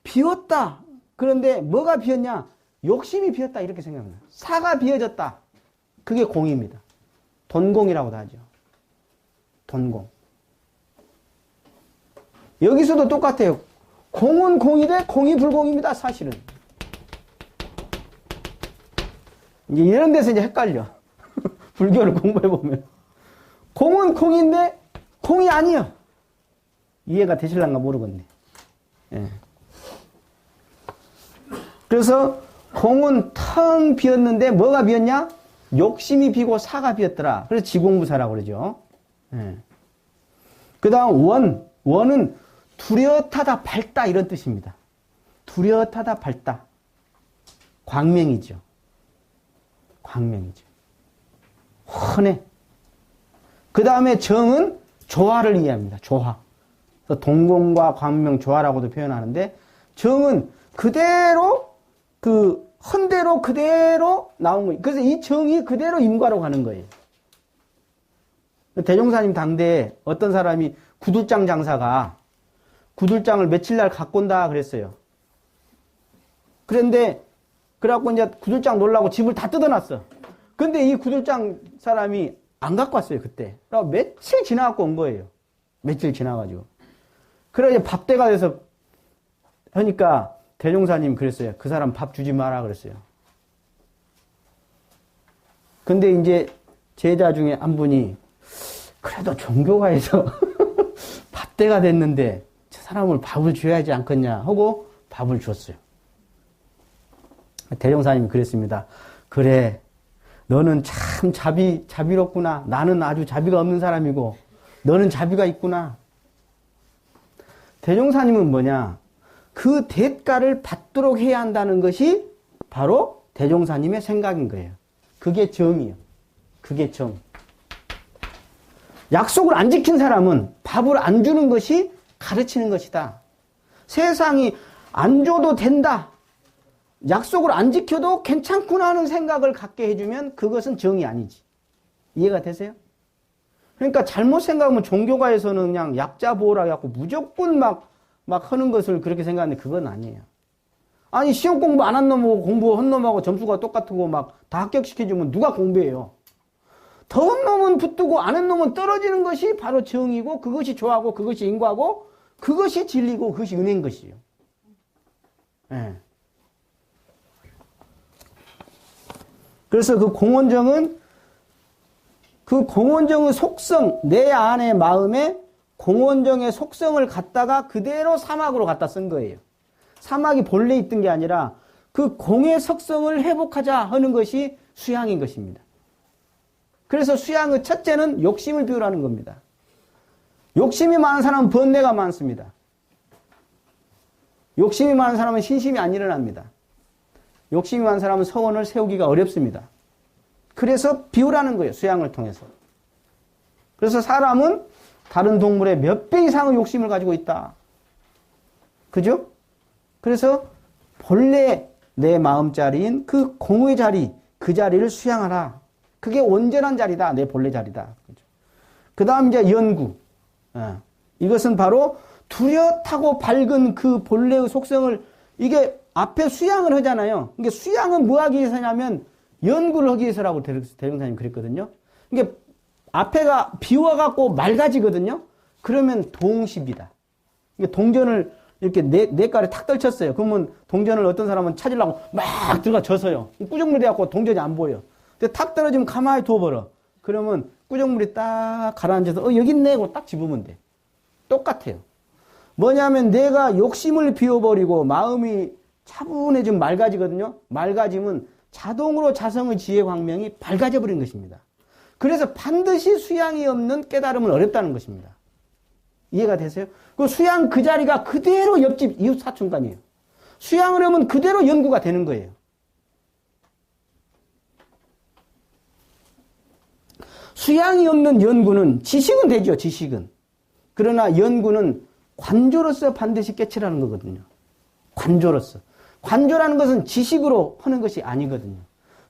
Speaker 2: 비었다. 그런데 뭐가 비었냐? 욕심이 비었다. 이렇게 생각합니다. 사가 비어졌다. 그게 공입니다. 돈공이라고도 하죠. 돈공. 여기서도 똑같아요. 공은 공이되 공이 불공입니다. 사실은. 이제 이런 데서 이제 헷갈려. 불교를 공부해보면. 공은 공인데 공이 아니야. 이해가 되실란가 모르겠네. 예. 그래서 공은 텅 비었는데 뭐가 비었냐? 욕심이 비고 사가 비었더라. 그래서 지공부사라고 그러죠. 예. 그 다음 원은 뚜렷하다, 밝다 이런 뜻입니다. 뚜렷하다, 밝다. 광명이죠. 광명이죠. 훤해. 그 다음에 정은 조화를 이해합니다. 조화. 그래서 동공과 광명 조화라고도 표현하는데 정은 그대로 헌대로 그대로 나온 거예요. 그래서 이 정이 그대로 임과로 가는 거예요. 대종사님 당대에 어떤 사람이 구들장 장사가 구들장을 며칠 날 갖고 온다 그랬어요. 그런데 그래갖고 이제 구들장 놀라고 집을 다 뜯어놨어. 근데 이 구들장 사람이 안 갖고 왔어요, 그때. 그래서 며칠 지나갖고 온 거예요. 며칠 지나가지고. 그래 이제 밥때가 돼서 하니까 대종사님 그랬어요. 그 사람 밥 주지 마라 그랬어요. 근데 이제 제자 중에 한 분이 그래도 종교가에서 밥때가 됐는데 저 사람을 밥을 줘야지 않겠냐 하고 밥을 줬어요. 대종사님이 그랬습니다. 그래, 너는 참 자비롭구나. 나는 아주 자비가 없는 사람이고 너는 자비가 있구나. 대종사님은 뭐냐? 그 대가를 받도록 해야 한다는 것이 바로 대종사님의 생각인 거예요. 그게 정이에요. 그게 정. 약속을 안 지킨 사람은 밥을 안 주는 것이 가르치는 것이다. 세상이 안 줘도 된다. 약속을 안 지켜도 괜찮구나 하는 생각을 갖게 해주면 그것은 정이 아니지. 이해가 되세요? 그러니까 잘못 생각하면 종교가에서는 그냥 약자 보호라 해갖고 무조건 막 하는 것을 그렇게 생각하는데 그건 아니에요. 아니, 시험 공부 안 한 놈하고 공부한 놈하고 점수가 똑같고 막 다 합격시켜주면 누가 공부해요? 더운 놈은 붙들고 안 한 놈은 떨어지는 것이 바로 정이고 그것이 좋아하고 그것이 인과고 그것이 진리고 그것이 은혜인 것이에요. 네. 그래서 그 공원정의 속성, 내 안의 마음에 공원정의 속성을 갖다가 그대로 사막으로 갖다 쓴 거예요. 사막이 본래 있던 게 아니라 그 공의 속성을 회복하자 하는 것이 수양인 것입니다. 그래서 수양의 첫째는 욕심을 비우라는 겁니다. 욕심이 많은 사람은 번뇌가 많습니다. 욕심이 많은 사람은 신심이 안 일어납니다. 욕심이 많은 사람은 서원을 세우기가 어렵습니다. 그래서 비우라는 거예요. 수양을 통해서. 그래서 사람은 다른 동물의 몇 배 이상의 욕심을 가지고 있다. 그죠? 그래서 본래 내 마음자리인 그 공의 자리, 그 자리를 수양하라. 그게 온전한 자리다. 내 본래 자리다. 그 다음 이제 연구. 이것은 바로 뚜렷하고 밝은 그 본래의 속성을 이게 앞에 수양을 하잖아요. 이게 수양은 뭐 하기 위해서냐면 연구를 하기 위해서라고 대종사님 그랬거든요. 이게 앞에가 비워갖고 맑아지거든요. 그러면 동십이다. 이게 동전을 이렇게 네 깔에 탁 떨쳤어요. 그러면 동전을 어떤 사람은 찾으려고 막 들어가 져서요. 꾸정물이 돼갖고 동전이 안 보여요. 근데 탁 떨어지면 가만히 둬버려. 그러면 꾸정물이 딱 가라앉아서 여기 있네 하고 딱 집으면 돼. 똑같아요. 뭐냐면 내가 욕심을 비워버리고 마음이 차분해지면 맑아지거든요. 맑아지면 자동으로 자성의 지혜 광명이 밝아져 버린 것입니다. 그래서 반드시 수양이 없는 깨달음은 어렵다는 것입니다. 이해가 되세요? 그 수양 그 자리가 그대로 옆집 이웃 사촌간이에요. 수양을 하면 그대로 연구가 되는 거예요. 수양이 없는 연구는 지식은 되죠. 지식은. 그러나 연구는 관조로서 반드시 깨치라는 거거든요. 관조로서. 관조라는 것은 지식으로 하는 것이 아니거든요.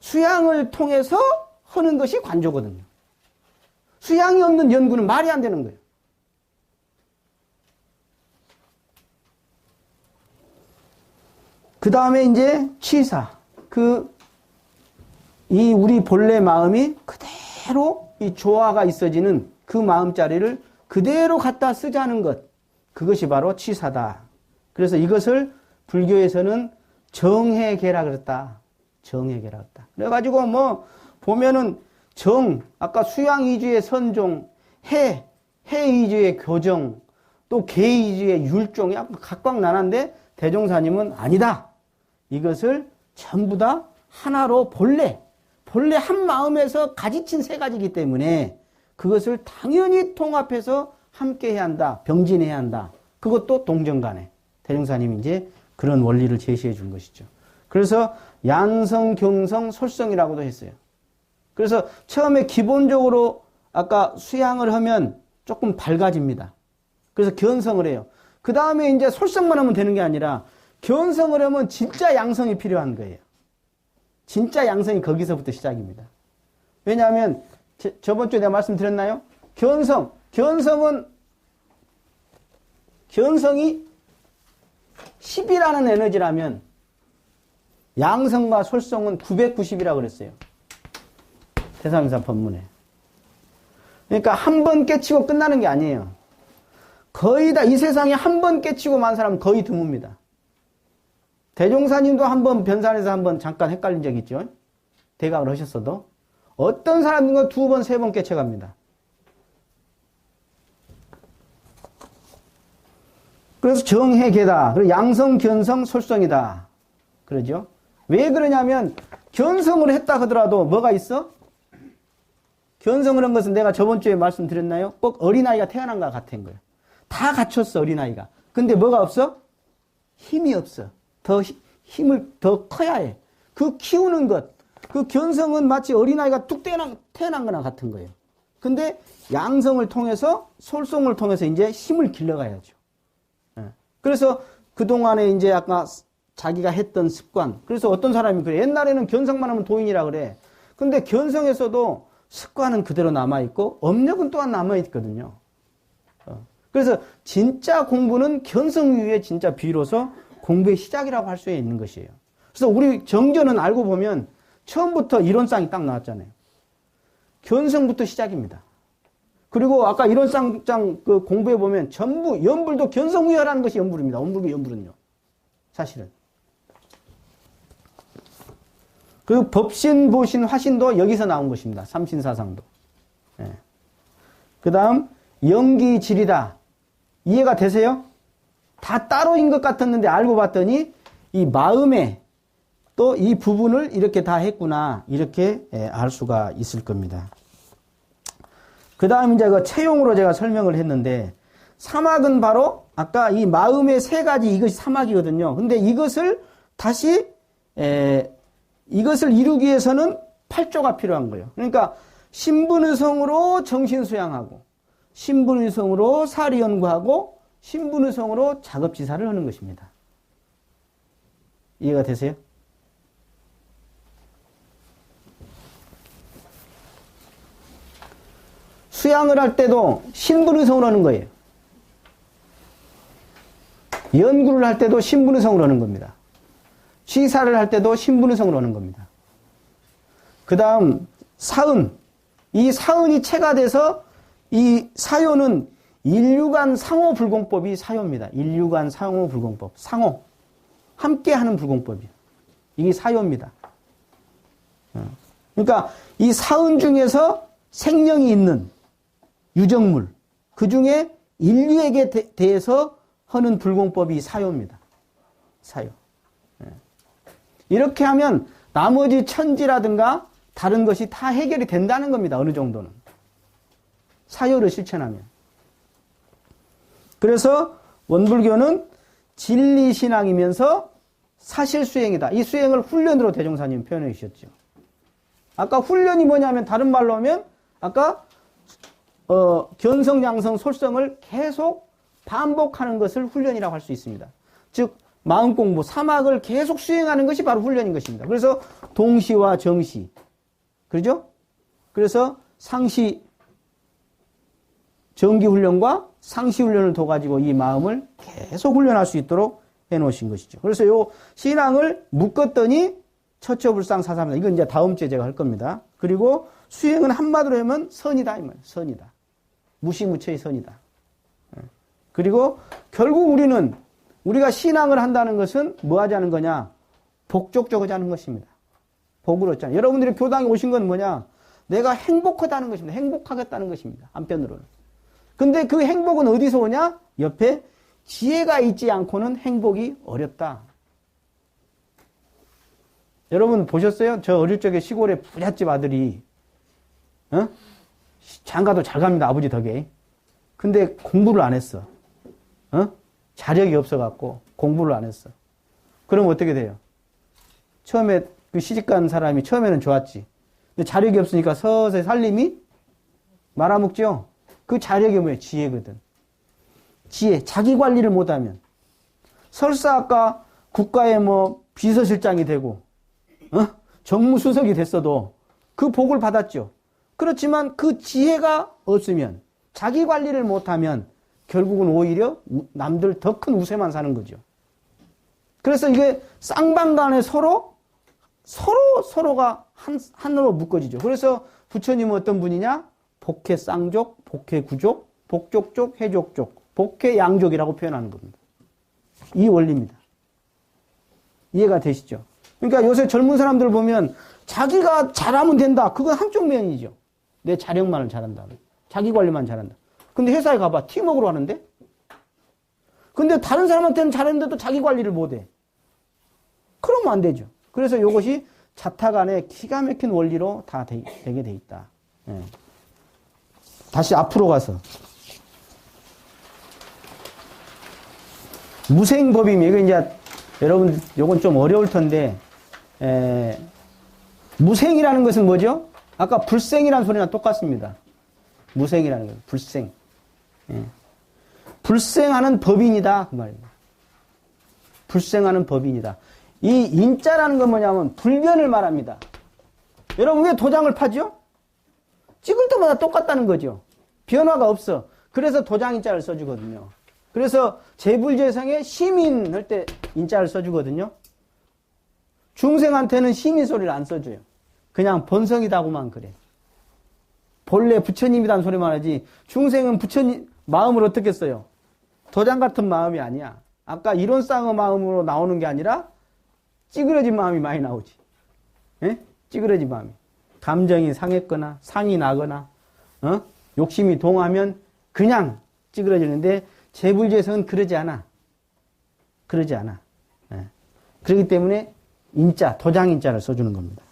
Speaker 2: 수양을 통해서 하는 것이 관조거든요. 수양이 없는 연구는 말이 안 되는 거예요. 그 다음에 이제 취사. 이 우리 본래 마음이 그대로 이 조화가 있어지는 그 마음자리를 그대로 갖다 쓰자는 것. 그것이 바로 취사다. 그래서 이것을 불교에서는 정해계라 그랬다. 정해계라 그랬다. 그래가지고 보면은 아까 수양 이주의 선종, 해 이주의 교정, 또 계 이주의 율종, 각각 나는데 대종사님은 아니다. 이것을 전부 다 하나로 본래 한 마음에서 가지친 세 가지이기 때문에 그것을 당연히 통합해서 함께 해야 한다. 병진해야 한다. 그것도 동정간에. 대종사님이 이제 그런 원리를 제시해 준 것이죠. 그래서 양성, 경성, 솔성이라고도 했어요. 그래서 처음에 기본적으로 아까 수양을 하면 조금 밝아집니다. 그래서 견성을 해요. 그 다음에 이제 솔성만 하면 되는 게 아니라 견성을 하면 진짜 양성이 필요한 거예요. 진짜 양성이 거기서부터 시작입니다. 왜냐하면 저번 주에 내가 말씀드렸나요? 견성이 10이라는 에너지라면 양성과 솔성은 990이라고 그랬어요. 대사명상 법문에. 그러니까 한 번 깨치고 끝나는 게 아니에요. 거의 다 이 세상에 한 번 깨치고 만 사람은 거의 드뭅니다. 대종사님도 한 번 변산에서 한 번 잠깐 헷갈린 적 있죠. 대각을 하셨어도. 어떤 사람은 2번, 3번 깨쳐갑니다. 그래서 정해계다. 그리고 양성, 견성, 솔성이다. 그러죠? 왜 그러냐면 견성을 했다 하더라도 뭐가 있어? 견성을 한 것은 내가 저번 주에 말씀드렸나요? 꼭 어린아이가 태어난 것 같은 거예요. 다 갖췄어, 어린아이가. 근데 뭐가 없어? 힘이 없어. 힘을 더 커야 해. 그 키우는 것, 그 견성은 마치 어린아이가 뚝 태어난 거나 같은 거예요. 근데 양성을 통해서, 솔성을 통해서 이제 힘을 길러가야죠. 그래서 그동안에 이제 아까 자기가 했던 습관. 그래서 어떤 사람이 그래. 옛날에는 견성만 하면 도인이라 그래. 근데 견성에서도 습관은 그대로 남아있고, 업력은 또한 남아있거든요. 그래서 진짜 공부는 견성 이후에 진짜 비로소 공부의 시작이라고 할 수 있는 것이에요. 그래서 우리 정전은 알고 보면 처음부터 이론상이 딱 나왔잖아요. 견성부터 시작입니다. 그리고 아까 이론상 그 공부해 보면 전부 연불도 견성위하라는 것이 연불입니다. 연불은요. 사실은. 그 법신, 보신, 화신도 여기서 나온 것입니다. 삼신사상도. 예. 그 다음 영기질이다. 이해가 되세요? 다 따로인 것 같았는데 알고 봤더니 이 마음에 또 이 부분을 이렇게 다 했구나. 이렇게 알 수가 있을 겁니다. 그 다음 이제 그 체용으로 제가 설명을 했는데 사막은 바로 아까 이 마음의 세 가지 이것이 사막이거든요. 근데 이것을 다시 이것을 이루기 위해서는 8조가 필요한 거예요. 그러니까 신분의성으로 정신수양하고 신분의성으로 사리연구하고 신분의성으로 작업지사를 하는 것입니다. 이해가 되세요? 수양을 할 때도 신분의성으로 하는 거예요. 연구를 할 때도 신분의성으로 하는 겁니다. 취사를 할 때도 신분의성으로 하는 겁니다. 그 다음 사은. 이 사은이 체가 돼서 이 사요는 인류간 상호불공법이 사요입니다. 인류간 상호불공법. 상호. 함께하는 불공법이에요. 이게 사요입니다. 그러니까 이 사은 중에서 생명이 있는 유정물, 그 중에 인류에게 대해서 하는 불공법이 사요입니다. 사요. 이렇게 하면 나머지 천지라든가 다른 것이 다 해결이 된다는 겁니다. 어느 정도는. 사요를 실천하면. 그래서 원불교는 진리신앙이면서 사실수행이다. 이 수행을 훈련으로 대종사님 표현해 주셨죠. 아까 훈련이 뭐냐면 다른 말로 하면 아까 견성, 양성, 솔성을 계속 반복하는 것을 훈련이라고 할 수 있습니다. 즉 마음 공부, 사막을 계속 수행하는 것이 바로 훈련인 것입니다. 그래서 동시와 정시, 그렇죠? 그래서 상시, 정기 훈련과 상시 훈련을 둬가지고 이 마음을 계속 훈련할 수 있도록 해놓으신 것이죠. 그래서 요 신앙을 묶었더니 처처불상 사삼이다. 이건 이제 다음 주에 제가 할 겁니다. 그리고 수행은 한마디로 하면 선이다 이 말이에요. 선이다. 무시무처의 선이다. 그리고 결국 우리가 신앙을 한다는 것은 뭐 하자는 거냐? 복족적 하자는 것입니다. 복을 얻자는. 여러분들이 교당에 오신 건 뭐냐? 내가 행복하다는 것입니다. 행복하겠다는 것입니다. 한편으로는. 근데 그 행복은 어디서 오냐? 옆에 지혜가 있지 않고는 행복이 어렵다. 여러분 보셨어요? 저 어릴 적에 시골에 부잣집 아들이 장가도 잘 갑니다. 아버지 덕에. 근데 공부를 안 했어. 자력이 없어갖고 공부를 안 했어. 그럼 어떻게 돼요? 처음에 그 시집간 사람이 처음에는 좋았지. 근데 자력이 없으니까 서서히 살림이 말아먹죠. 그 자력이 뭐예요? 지혜거든. 지혜. 자기 관리를 못하면. 설사 아까 국가의 뭐 비서실장이 되고 정무수석이 됐어도 그 복을 받았죠. 그렇지만 그 지혜가 없으면 자기 관리를 못하면 결국은 오히려 남들 더 큰 우세만 사는 거죠. 그래서 이게 쌍방간에 서로가 한으로 묶어지죠. 그래서 부처님은 어떤 분이냐? 복해 쌍족, 복해 구족, 복족족, 해족족, 복해 양족이라고 표현하는 겁니다. 이 원리입니다. 이해가 되시죠? 그러니까 요새 젊은 사람들 보면 자기가 잘하면 된다. 그건 한쪽 면이죠. 내 자력만을 잘한다. 자기 관리만 잘한다. 근데 회사에 가봐. 팀워크로 하는데? 근데 다른 사람한테는 잘했는데도 자기 관리를 못해. 그러면 안 되죠. 그래서 이것이 자타 간의 기가 막힌 원리로 다 되게 돼 있다. 예. 다시 앞으로 가서. 무생법이면, 이거 이제, 여러분, 요건 좀 어려울 텐데, 무생이라는 것은 뭐죠? 아까 불생이라는 소리랑 똑같습니다. 무생이라는 거, 불생. 예. 불생하는 법인이다. 그 말입니다. 불생하는 법인이다. 이 인자라는 건 뭐냐면 불변을 말합니다. 여러분 왜 도장을 파죠? 찍을 때마다 똑같다는 거죠. 변화가 없어. 그래서 도장 인자를 써주거든요. 그래서 재불재성에 시민 할 때 인자를 써주거든요. 중생한테는 시민 소리를 안 써줘요. 그냥 본성이다고만 그래. 본래 부처님이란 소리만 하지 중생은 부처님 마음을 어떻게 써요? 도장 같은 마음이 아니야. 아까 이론상의 마음으로 나오는 게 아니라 찌그러진 마음이 많이 나오지. 예? 찌그러진 마음이. 감정이 상했거나 상이 나거나 욕심이 동하면 그냥 찌그러지는데 재불재성은 그러지 않아. 그러지 않아. 예. 그렇기 때문에 인자, 도장 인자를 써주는 겁니다.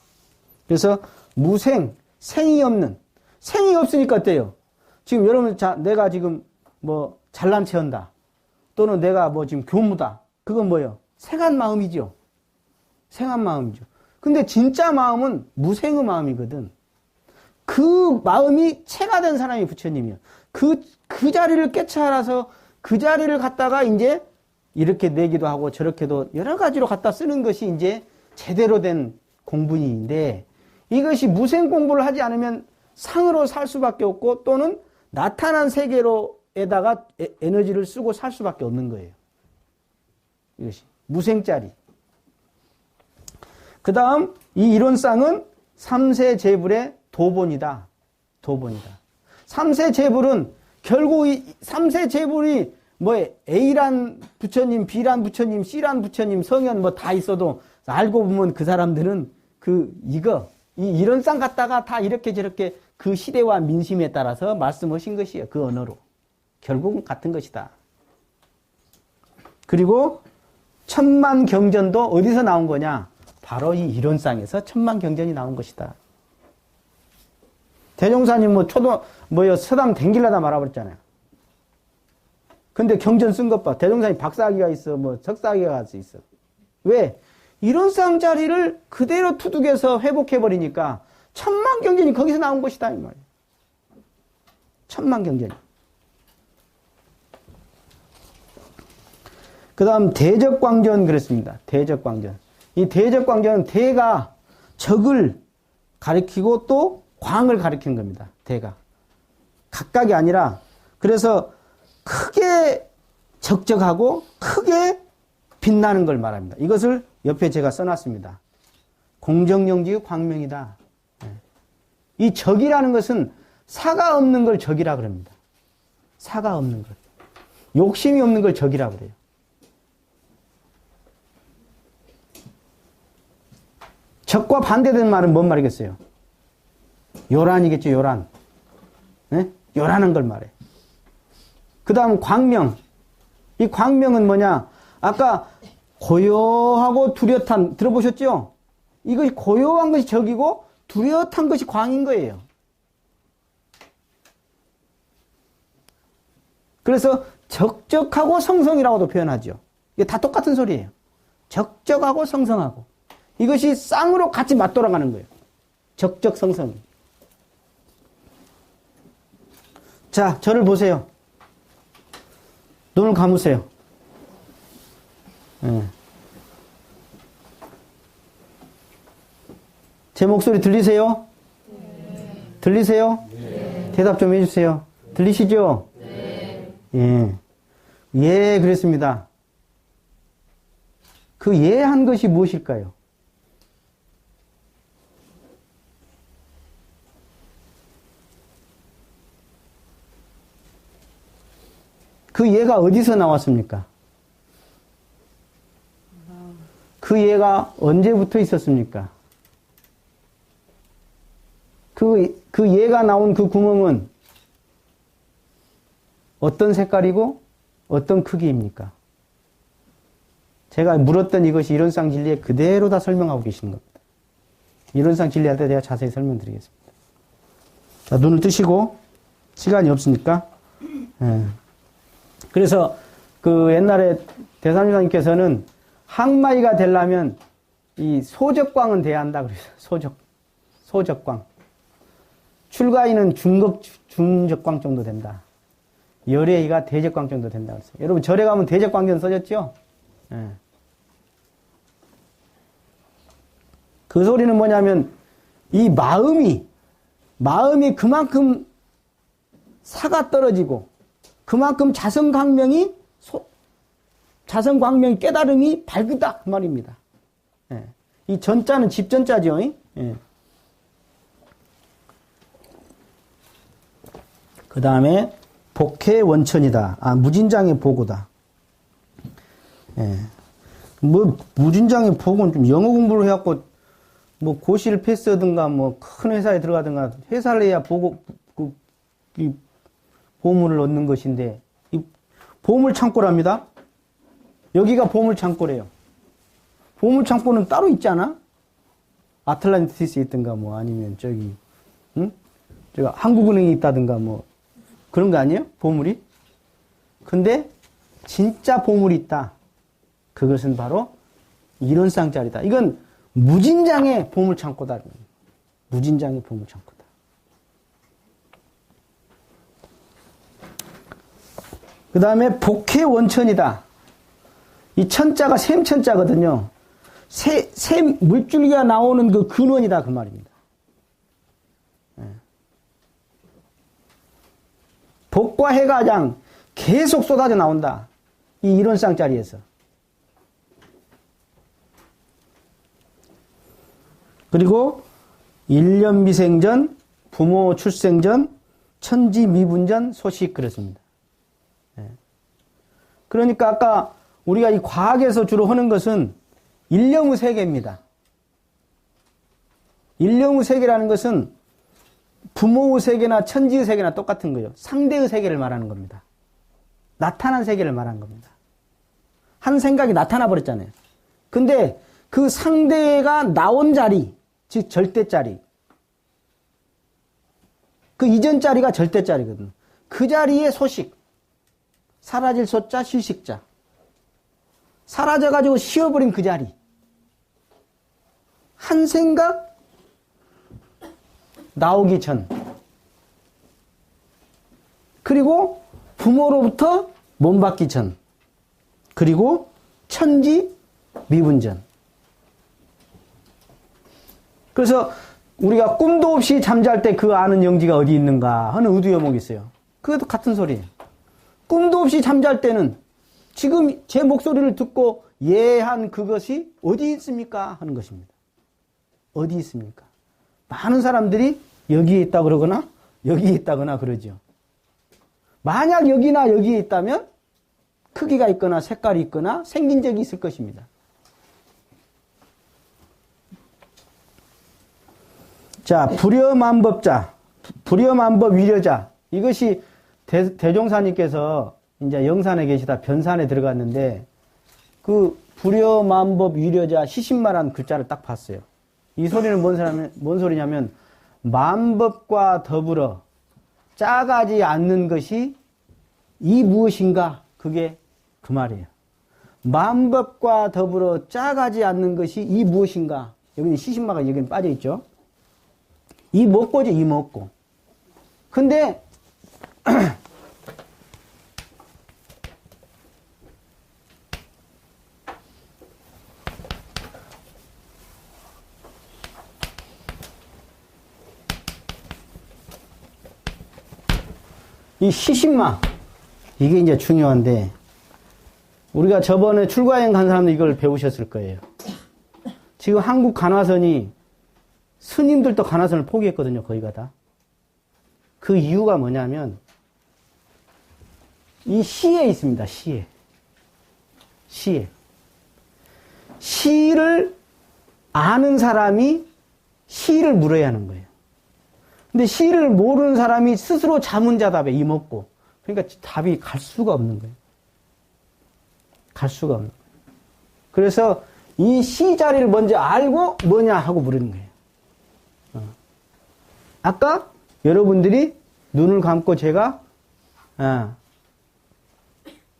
Speaker 2: 그래서 무생, 생이 없는. 생이 없으니까 어때요? 지금 여러분, 내가 지금 뭐 잘난 체한다. 또는 내가 뭐 지금 교무다. 그건 뭐예요? 생한 마음이죠. 생한 마음이죠. 근데 진짜 마음은 무생의 마음이거든. 그 마음이 체가 된 사람이 부처님이야. 그 자리를 깨쳐알아서 그 자리를 갖다가 이제 이렇게 내기도 하고 저렇게도 여러 가지로 갖다 쓰는 것이 이제 제대로 된 공부인데 이것이 무생 공부를 하지 않으면 상으로 살 수밖에 없고 또는 나타난 세계로에다가 에너지를 쓰고 살 수밖에 없는 거예요. 이것이 무생짜리. 그 다음 이 이론상은 삼세재불의 도본이다. 도본이다. 삼세재불은 결국 이 삼세재불이 뭐 A란 부처님, B란 부처님, C란 부처님, 성현 뭐 다 있어도 알고 보면 그 사람들은 이 이론상 갖다가 다 이렇게 저렇게 그 시대와 민심에 따라서 말씀하신 것이에요. 그 언어로. 결국은 같은 것이다. 그리고 천만경전도 어디서 나온 거냐? 바로 이 이론상에서 천만경전이 나온 것이다. 대종사님 서당 댕길라다 말아버렸잖아요. 근데 경전 쓴 것 봐. 대종사님 박사학위가 있어, 석사학위가 갈 수 있어. 왜? 이론상 자리를 그대로 투둑해서 회복해버리니까 천만경전이 거기서 나온 것이다, 이 말이에요. 천만경전이. 그 다음 대적광전 그랬습니다. 대적광전. 이 대적광전은 대가 적을 가리키고 또 광을 가리키는 겁니다. 대가. 각각이 아니라 그래서 크게 적적하고 크게 빛나는 걸 말합니다. 이것을 옆에 제가 써놨습니다. 공정영지의 광명이다. 이 적이라는 것은 사가 없는 걸 적이라 그럽니다. 사가 없는 것. 욕심이 없는 걸 적이라 그래요. 적과 반대되는 말은 뭔 말이겠어요? 요란이겠죠, 요란. 네? 요란한 걸 말해. 그 다음 광명. 이 광명은 뭐냐? 아까 고요하고 뚜렷한, 들어보셨죠? 이것이 고요한 것이 적이고 뚜렷한 것이 광인 거예요. 그래서 적적하고 성성이라고도 표현하죠. 이게 다 똑같은 소리예요. 적적하고 성성하고. 이것이 쌍으로 같이 맞돌아가는 거예요. 적적성성이. 자, 저를 보세요. 눈을 감으세요. 네. 제 목소리 들리세요? 네. 들리세요? 네. 대답 좀 해주세요. 들리시죠? 네. 예. 예, 그랬습니다. 그 예 한 것이 무엇일까요? 그 예가 어디서 나왔습니까? 그 예가 언제부터 있었습니까? 그 예가 나온 그 구멍은 어떤 색깔이고 어떤 크기입니까? 제가 물었던 이것이 이론상 진리에 그대로 다 설명하고 계시는 겁니다. 이론상 진리할 때 제가 자세히 설명드리겠습니다. 자, 눈을 뜨시고, 시간이 없으니까. 예. 그래서 그 옛날에 대산유사님께서는 항마이가 되려면 이 소적광은 돼야 한다 그랬어요. 소적광. 출가인은 중적광 정도 된다. 열애이가 대적광 정도 된다 그랬어요. 여러분 절에 가면 대적광전 써졌죠? 예. 그 소리는 뭐냐면 이 마음이 그만큼 사가 떨어지고 그만큼 자성광명이 깨달음이 밝다 그 말입니다. 예. 이 전자는 집전자죠. 예. 그 다음에 복해 원천이다. 무진장의 보고다. 예. 뭐 무진장의 보고는 좀 영어 공부를 해갖고 뭐 고시를 패스하든가 뭐 큰 회사에 들어가든가 회사를 해야 이 보물을 얻는 것인데 이 보물 창고랍니다. 여기가 보물 창고래요. 보물 창고는 따로 있지 않아? 아틀란티스에 있든가 뭐 아니면 저기 한국은행에 있다든가 뭐 그런 거 아니에요? 보물이? 근데 진짜 보물이 있다. 그것은 바로 이론상짜리다. 이건 무진장의 보물 창고다. 무진장의 보물 창고다. 그 다음에 복해 원천이다. 이 천자가 샘천자거든요. 샘 물줄기가 나오는 그 근원이다 그 말입니다. 복과 해가 그냥 계속 쏟아져 나온다. 이 이론상짜리에서. 그리고 일년미생전, 부모 출생전, 천지미분전 소식 그렇습니다. 그러니까 아까 우리가 이 과학에서 주로 하는 것은 일념의 세계입니다. 일념의 세계라는 것은 부모의 세계나 천지의 세계나 똑같은 거예요. 상대의 세계를 말하는 겁니다. 나타난 세계를 말하는 겁니다. 한 생각이 나타나 버렸잖아요. 근데 그 상대가 나온 자리, 즉 절대자리, 그 이전 자리가 절대자리거든요. 그 자리의 소식, 사라질 소자, 실식자, 사라져가지고 쉬어버린 그 자리, 한 생각 나오기 전, 그리고 부모로부터 몸받기 전, 그리고 천지 미분전. 그래서 우리가 꿈도 없이 잠잘 때 그 아는 영지가 어디 있는가 하는 의두여목이 있어요. 그것도 같은 소리예요. 꿈도 없이 잠잘 때는 지금 제 목소리를 듣고 예한 그것이 어디 있습니까? 하는 것입니다. 어디 있습니까? 많은 사람들이 여기에 있다 그러거나 여기에 있다거나 그러죠. 만약 여기나 여기에 있다면 크기가 있거나 색깔이 있거나 생긴 적이 있을 것입니다. 자, 불여만법자, 불여만법 위려자. 이것이 대종사님께서 이제 영산에 계시다 변산에 들어갔는데 그 불여만법 위려자 시신마라는 글자를 딱 봤어요. 이 소리는 뭔 소리냐면 만법과 더불어 짜가지 않는 것이 이 무엇인가? 그게 그 말이에요. 만법과 더불어 짜가지 않는 것이 이 무엇인가? 여기는 시신마가 여기는 빠져 있죠. 이 먹고죠, 이 먹고. 근데 이 시신마 이게 이제 중요한데 우리가 저번에 출가여행 간 사람들 이걸 배우셨을 거예요. 지금 한국 간화선이 스님들도 간화선을 포기했거든요. 거기가 다. 그 이유가 뭐냐면 이 시에 있습니다. 시에. 시를 아는 사람이 시를 물어야 하는 거예요. 근데 시를 모르는 사람이 스스로 자문자답에 이먹고 그러니까 답이 갈 수가 없는 거예요. 갈 수가 없는 거예요. 그래서 이 시 자리를 먼저 알고 뭐냐 하고 부르는 거예요. 아까 여러분들이 눈을 감고 제가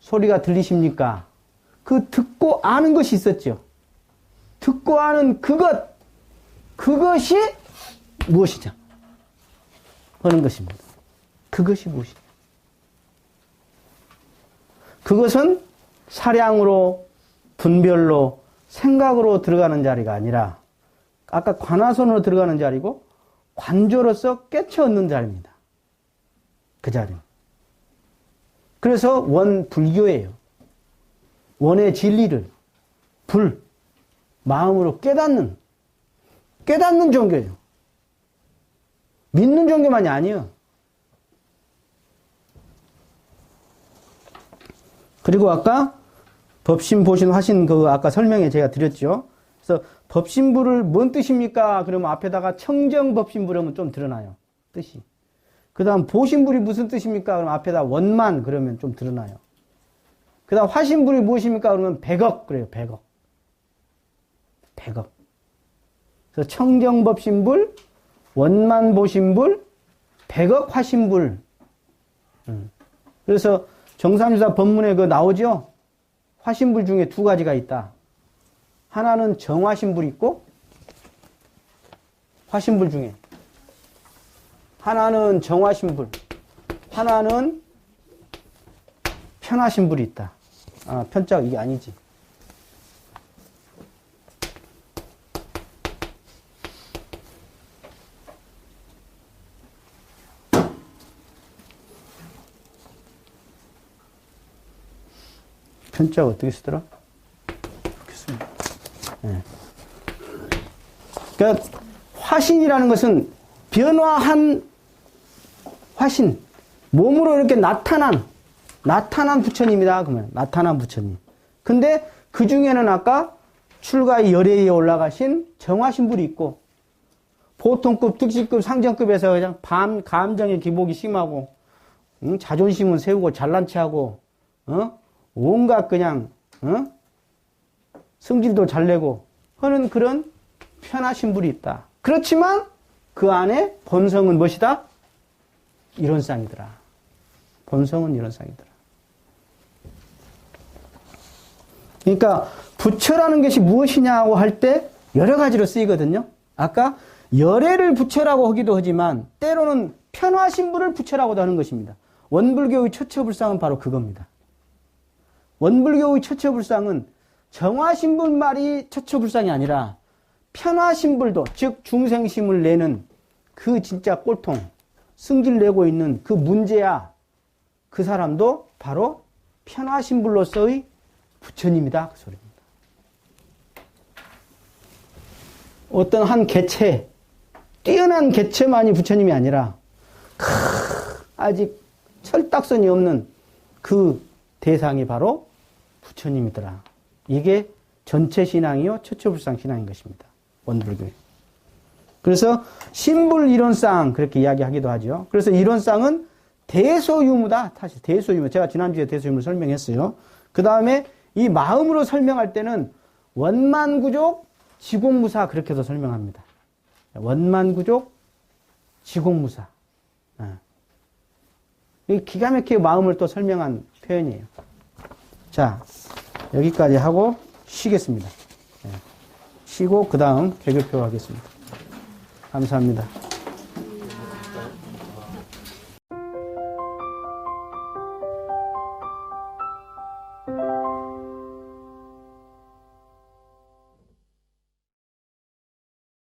Speaker 2: 소리가 들리십니까? 그 듣고 아는 것이 있었죠. 듣고 아는 그것이 무엇이냐 하는 것입니다. 그것이 무엇이냐. 그것은 사량으로, 분별로, 생각으로 들어가는 자리가 아니라 아까 관화선으로 들어가는 자리고 관조로서 깨쳐 얻는 자리입니다. 그 자리는. 그래서 원불교예요. 원의 진리를 마음으로 깨닫는 종교예요. 믿는 종교만이 아니에요. 그리고 아까 법신, 보신, 화신 아까 설명에 제가 드렸죠. 그래서 법신부를 뭔 뜻입니까? 그러면 앞에다가 청정법신부 하면 좀 드러나요. 뜻이. 그 다음 보신불이 무슨 뜻입니까? 그러면 앞에다 원만 그러면 좀 드러나요. 그 다음 화신불이 무엇입니까? 그러면 100억 그래요. 100억. 그래서 청정법신불, 원만보신불, 100억 화신불. 그래서 정삼유사 법문에 나오죠? 화신불 중에 두 가지가 있다. 하나는 정화신불이 있고, 화신불 중에. 하나는 정화신불, 하나는 편화신불이 있다. 편자가 이게 아니지. 편자가 어떻게 쓰더라? 이렇게 씁니다. 네. 그러니까 화신이라는 것은 변화한 화신, 몸으로 이렇게 나타난 부처님이다. 그러면 나타난 부처님. 근데 그 중에는 아까 출가의 열애에 올라가신 정화신불이 있고, 보통급, 특시급, 상정급에서 그냥 감정의 기복이 심하고, 자존심은 세우고 잘난 체하고, 온갖 그냥 성질도 잘 내고 하는 그런 편하신불이 있다. 그렇지만 그 안에 본성은 무엇이다? 이론상이더라. 본성은 이론상이더라. 그러니까 부처라는 것이 무엇이냐고 할 때 여러 가지로 쓰이거든요. 아까 열애를 부처라고 하기도 하지만 때로는 편화신불을 부처라고도 하는 것입니다. 원불교의 처처불상은 바로 그겁니다. 원불교의 처처불상은 정화신불 말이 처처불상이 아니라 편화신불도, 즉 중생심을 내는 그 진짜 꼴통, 승질 내고 있는 그 문제야, 그 사람도 바로 편화신불로서의 부처님이다. 그 소리입니다. 어떤 한 개체, 뛰어난 개체만이 부처님이 아니라 아직 철딱선이 없는 그 대상이 바로 부처님이더라. 이게 전체 신앙이요, 처처불상 신앙인 것입니다. 원불교에. 그래서 신불 이론상 그렇게 이야기하기도 하죠. 그래서 이론상은 대소유무다. 사실 대소유무. 제가 지난주에 대소유무를 설명했어요. 그 다음에 이 마음으로 설명할 때는 원만구족, 지공무사 그렇게도 설명합니다. 원만구족, 지공무사. 이 기가 막히게 마음을 또 설명한 표현이에요. 자, 여기까지 하고 쉬겠습니다. 쉬고 그 다음 개교표 하겠습니다. 감사합니다.